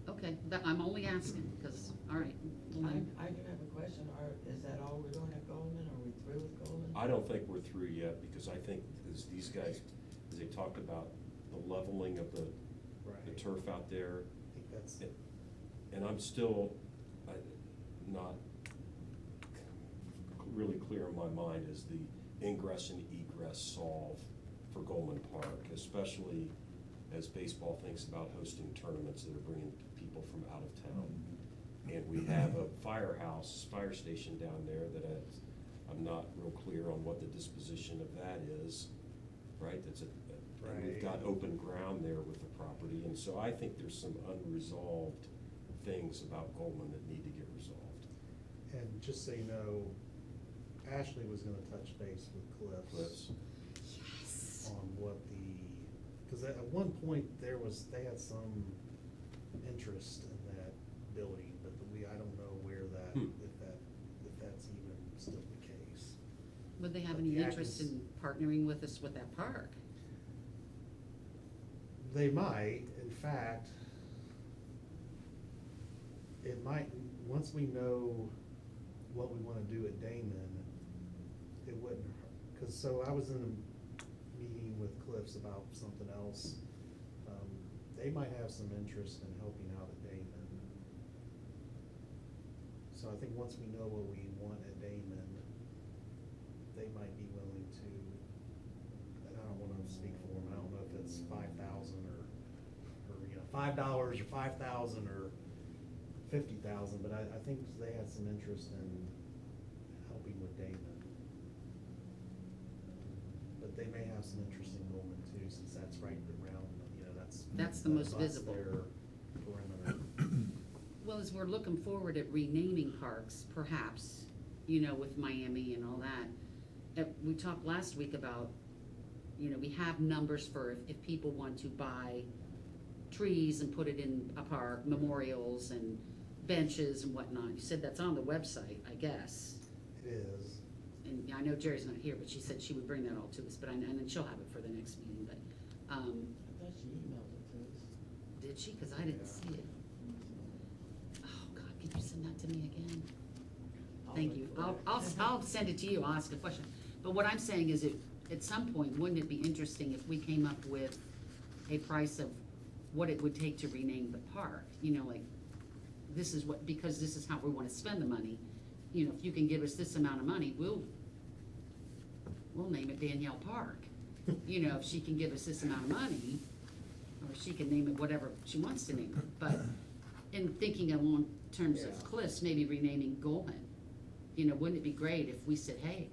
[SPEAKER 3] Okay, that, I'm only asking, because, all right. well, then-
[SPEAKER 5] I do have a question, is that all we're doing at Goldman, are we through with Goldman?
[SPEAKER 1] I don't think we're through yet, because I think as these guys, as they talked about the leveling of the
[SPEAKER 2] Right.
[SPEAKER 1] turf out there,
[SPEAKER 2] I think that's,
[SPEAKER 1] and I'm still not really clear in my mind as the ingress and egress solve for Goldman Park, especially as baseball thinks about hosting tournaments that are bringing people from out of town. And we have a fire station down there that I'm not real clear on what the disposition of that is, right? And we've got
[SPEAKER 2] Right.
[SPEAKER 1] open ground there with the property, and so I think there's some unresolved things about Goldman that need to get resolved.
[SPEAKER 2] and just so you know, Ashley was gonna touch base with
[SPEAKER 1] Cliffs.
[SPEAKER 3] Yes.
[SPEAKER 2] on what because at one point they had some interest in that building, but I don't know where that, if that's even still the case.
[SPEAKER 3] Would they have
[SPEAKER 2] But
[SPEAKER 3] any
[SPEAKER 2] the
[SPEAKER 3] interest
[SPEAKER 2] Atkins-
[SPEAKER 3] in partnering with us with that park?
[SPEAKER 2] They might, in fact, it might, once we know what we wanna do at Damon, it wouldn't, cause so I was in a meeting with Cliffs about something else. They might have some interest in helping out at Damon. So I think once we know what we want at Damon, they might be willing to, and I don't wanna speak for them, I don't know if it's 5,000 or $5 or 5,000 or 50,000, but I think they had some interest in helping with Damon. But they may have some interest in Goldman too, since that's right around,
[SPEAKER 3] That's the most
[SPEAKER 2] butts
[SPEAKER 3] visible.
[SPEAKER 2] their perimeter.
[SPEAKER 3] Well, as we're looking forward at renaming parks, perhaps, with Miami and all that, we talked last week about, we have numbers for if people want to buy trees and put it in a park, memorials and benches and whatnot. You said that's on the website, I guess.
[SPEAKER 2] It is.
[SPEAKER 3] And I know Jerry's not here, but she said she would bring that all to us, and then she'll have it for the next meeting, but,
[SPEAKER 5] I thought she emailed it to us.
[SPEAKER 3] did she? Cause I didn't see it. Oh, God, could you send that to me again? Thank you. I'll send it to you, I'll ask a question. But what I'm saying is, at some point, wouldn't it be interesting if we came up with a price of what it would take to rename the park? Like, this is what, because this is how we wanna spend the money. If you can give us this amount of money, we'll name it Danielle Park. If she can give us this amount of money, or she can name it whatever she wants to name it. But in thinking along terms of
[SPEAKER 2] Yeah.
[SPEAKER 3] Cliffs, maybe renaming Goldman, wouldn't it be great if we said, hey,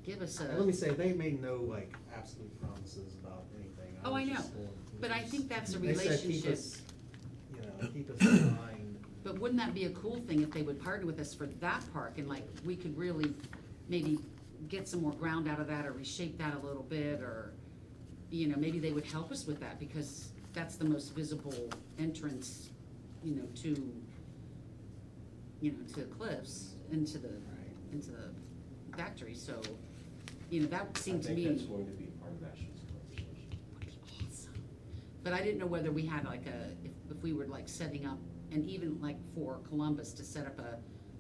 [SPEAKER 3] give us a.
[SPEAKER 2] Let me say, they made no absolute promises about anything.
[SPEAKER 3] Oh,
[SPEAKER 2] was
[SPEAKER 3] I know.
[SPEAKER 2] just going-
[SPEAKER 3] But I think that's a
[SPEAKER 2] They said keep
[SPEAKER 3] relationship.
[SPEAKER 2] us, keep us in mind.
[SPEAKER 3] But wouldn't that be a cool thing if they would partner with us for that park, and like, we could really maybe get some more ground out of that, or reshape that a little bit, or, maybe they would help us with that, because that's the most visible entrance, to Cliffs, into the factory, so, that seemed to me.
[SPEAKER 1] I think that's going to be part of Ashley's conversation.
[SPEAKER 3] Would be awesome. But I didn't know whether we had like if we were like setting up, and even like for Columbus to set up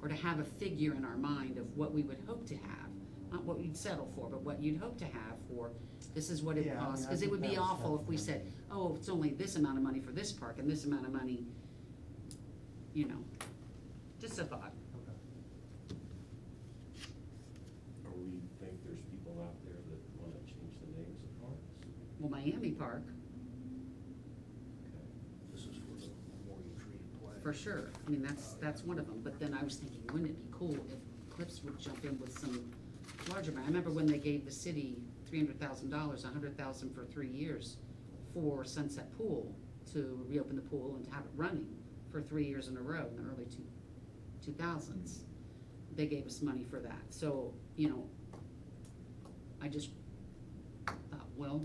[SPEAKER 3] or to have a figure in our mind of what we would hope to have. Not what we'd settle for, but what you'd hope to have for, this is what it
[SPEAKER 2] Yeah, I mean,
[SPEAKER 3] costs.
[SPEAKER 2] I
[SPEAKER 3] Cause it
[SPEAKER 2] think
[SPEAKER 3] would be
[SPEAKER 2] that was
[SPEAKER 3] awful if we said,
[SPEAKER 2] definitely-
[SPEAKER 3] oh, it's only this amount of money for this park and this amount of money, just a thought.
[SPEAKER 1] Or we think there's people out there that wanna change the names of parks?
[SPEAKER 3] Well, Miami Park,
[SPEAKER 1] Okay.
[SPEAKER 8] This is for the memorial tree plaque.
[SPEAKER 3] for sure. I mean, that's one of them. But then I was thinking, wouldn't it be cool if Cliffs would jump in with some larger amount? I remember when they gave the city $300,000, $100,000 for 3 years for Sunset Pool, to reopen the pool and to have it running for 3 years in a row in the early 2000s. They gave us money for that, so, you know, I just thought, well,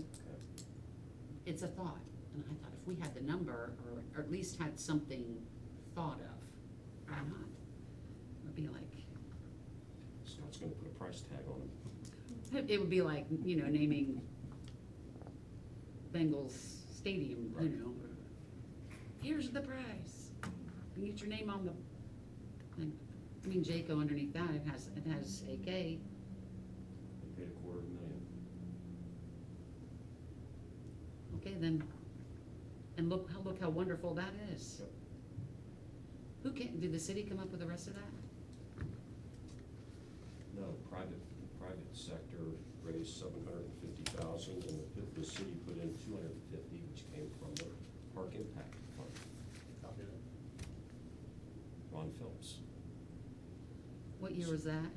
[SPEAKER 3] it's a thought, and I thought if we had the number, or at least had something thought of, why not? It would be like,
[SPEAKER 1] Scott's gonna put a price tag on them.
[SPEAKER 3] it would be like, you know, naming Bengals Stadium, you
[SPEAKER 1] Right.
[SPEAKER 3] know. Here's the prize. You get your name on the thing. I mean, Jayco underneath that, it has AK.
[SPEAKER 1] They paid $250,000.
[SPEAKER 3] Okay, then, and look how wonderful that is.
[SPEAKER 1] Yep.
[SPEAKER 3] Did the city come up with the rest of that?
[SPEAKER 1] No, private sector raised $750,000, and the city put in $250,000, which came from the Park Impact Fund.
[SPEAKER 2] I'll do it.
[SPEAKER 1] Ron Phillips.
[SPEAKER 3] What year was that?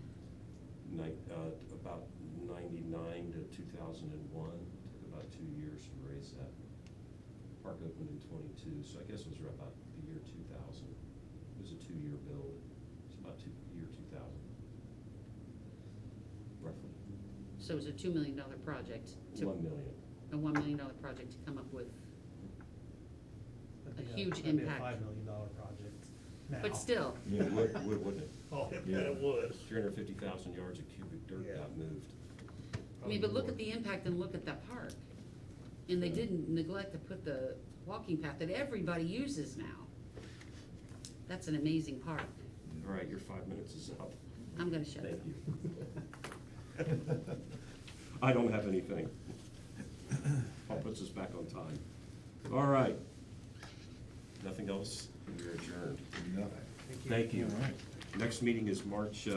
[SPEAKER 1] About 99 to 2001, took about 2 years to raise that. Park opened in 22, so I guess it was right about the year 2000. It was a 2-year build, it's about year 2000, roughly.
[SPEAKER 3] So it was a $2 million project.
[SPEAKER 1] $1 million.
[SPEAKER 3] A $1 million project to come up with,
[SPEAKER 2] That'd be
[SPEAKER 3] a huge
[SPEAKER 2] that'd be
[SPEAKER 3] impact.
[SPEAKER 2] a $5 million project now.
[SPEAKER 3] but still,
[SPEAKER 1] Yeah, it would, wouldn't it?
[SPEAKER 2] Oh,
[SPEAKER 1] Yeah.
[SPEAKER 2] it would.
[SPEAKER 1] 350,000 yards of cubic dirt
[SPEAKER 2] Yeah.
[SPEAKER 1] got moved.
[SPEAKER 3] I mean, but look at the impact and look at that park. And they didn't neglect to put the walking path that everybody uses now. That's an amazing park.
[SPEAKER 1] All right, your 5 minutes is up.
[SPEAKER 3] I'm gonna shut up.
[SPEAKER 1] Thank you. I don't have anything. That puts us back on time. All right. Nothing else? We're adjourned.
[SPEAKER 6] Nothing.
[SPEAKER 1] Thank you.
[SPEAKER 6] All right.
[SPEAKER 1] Next meeting is March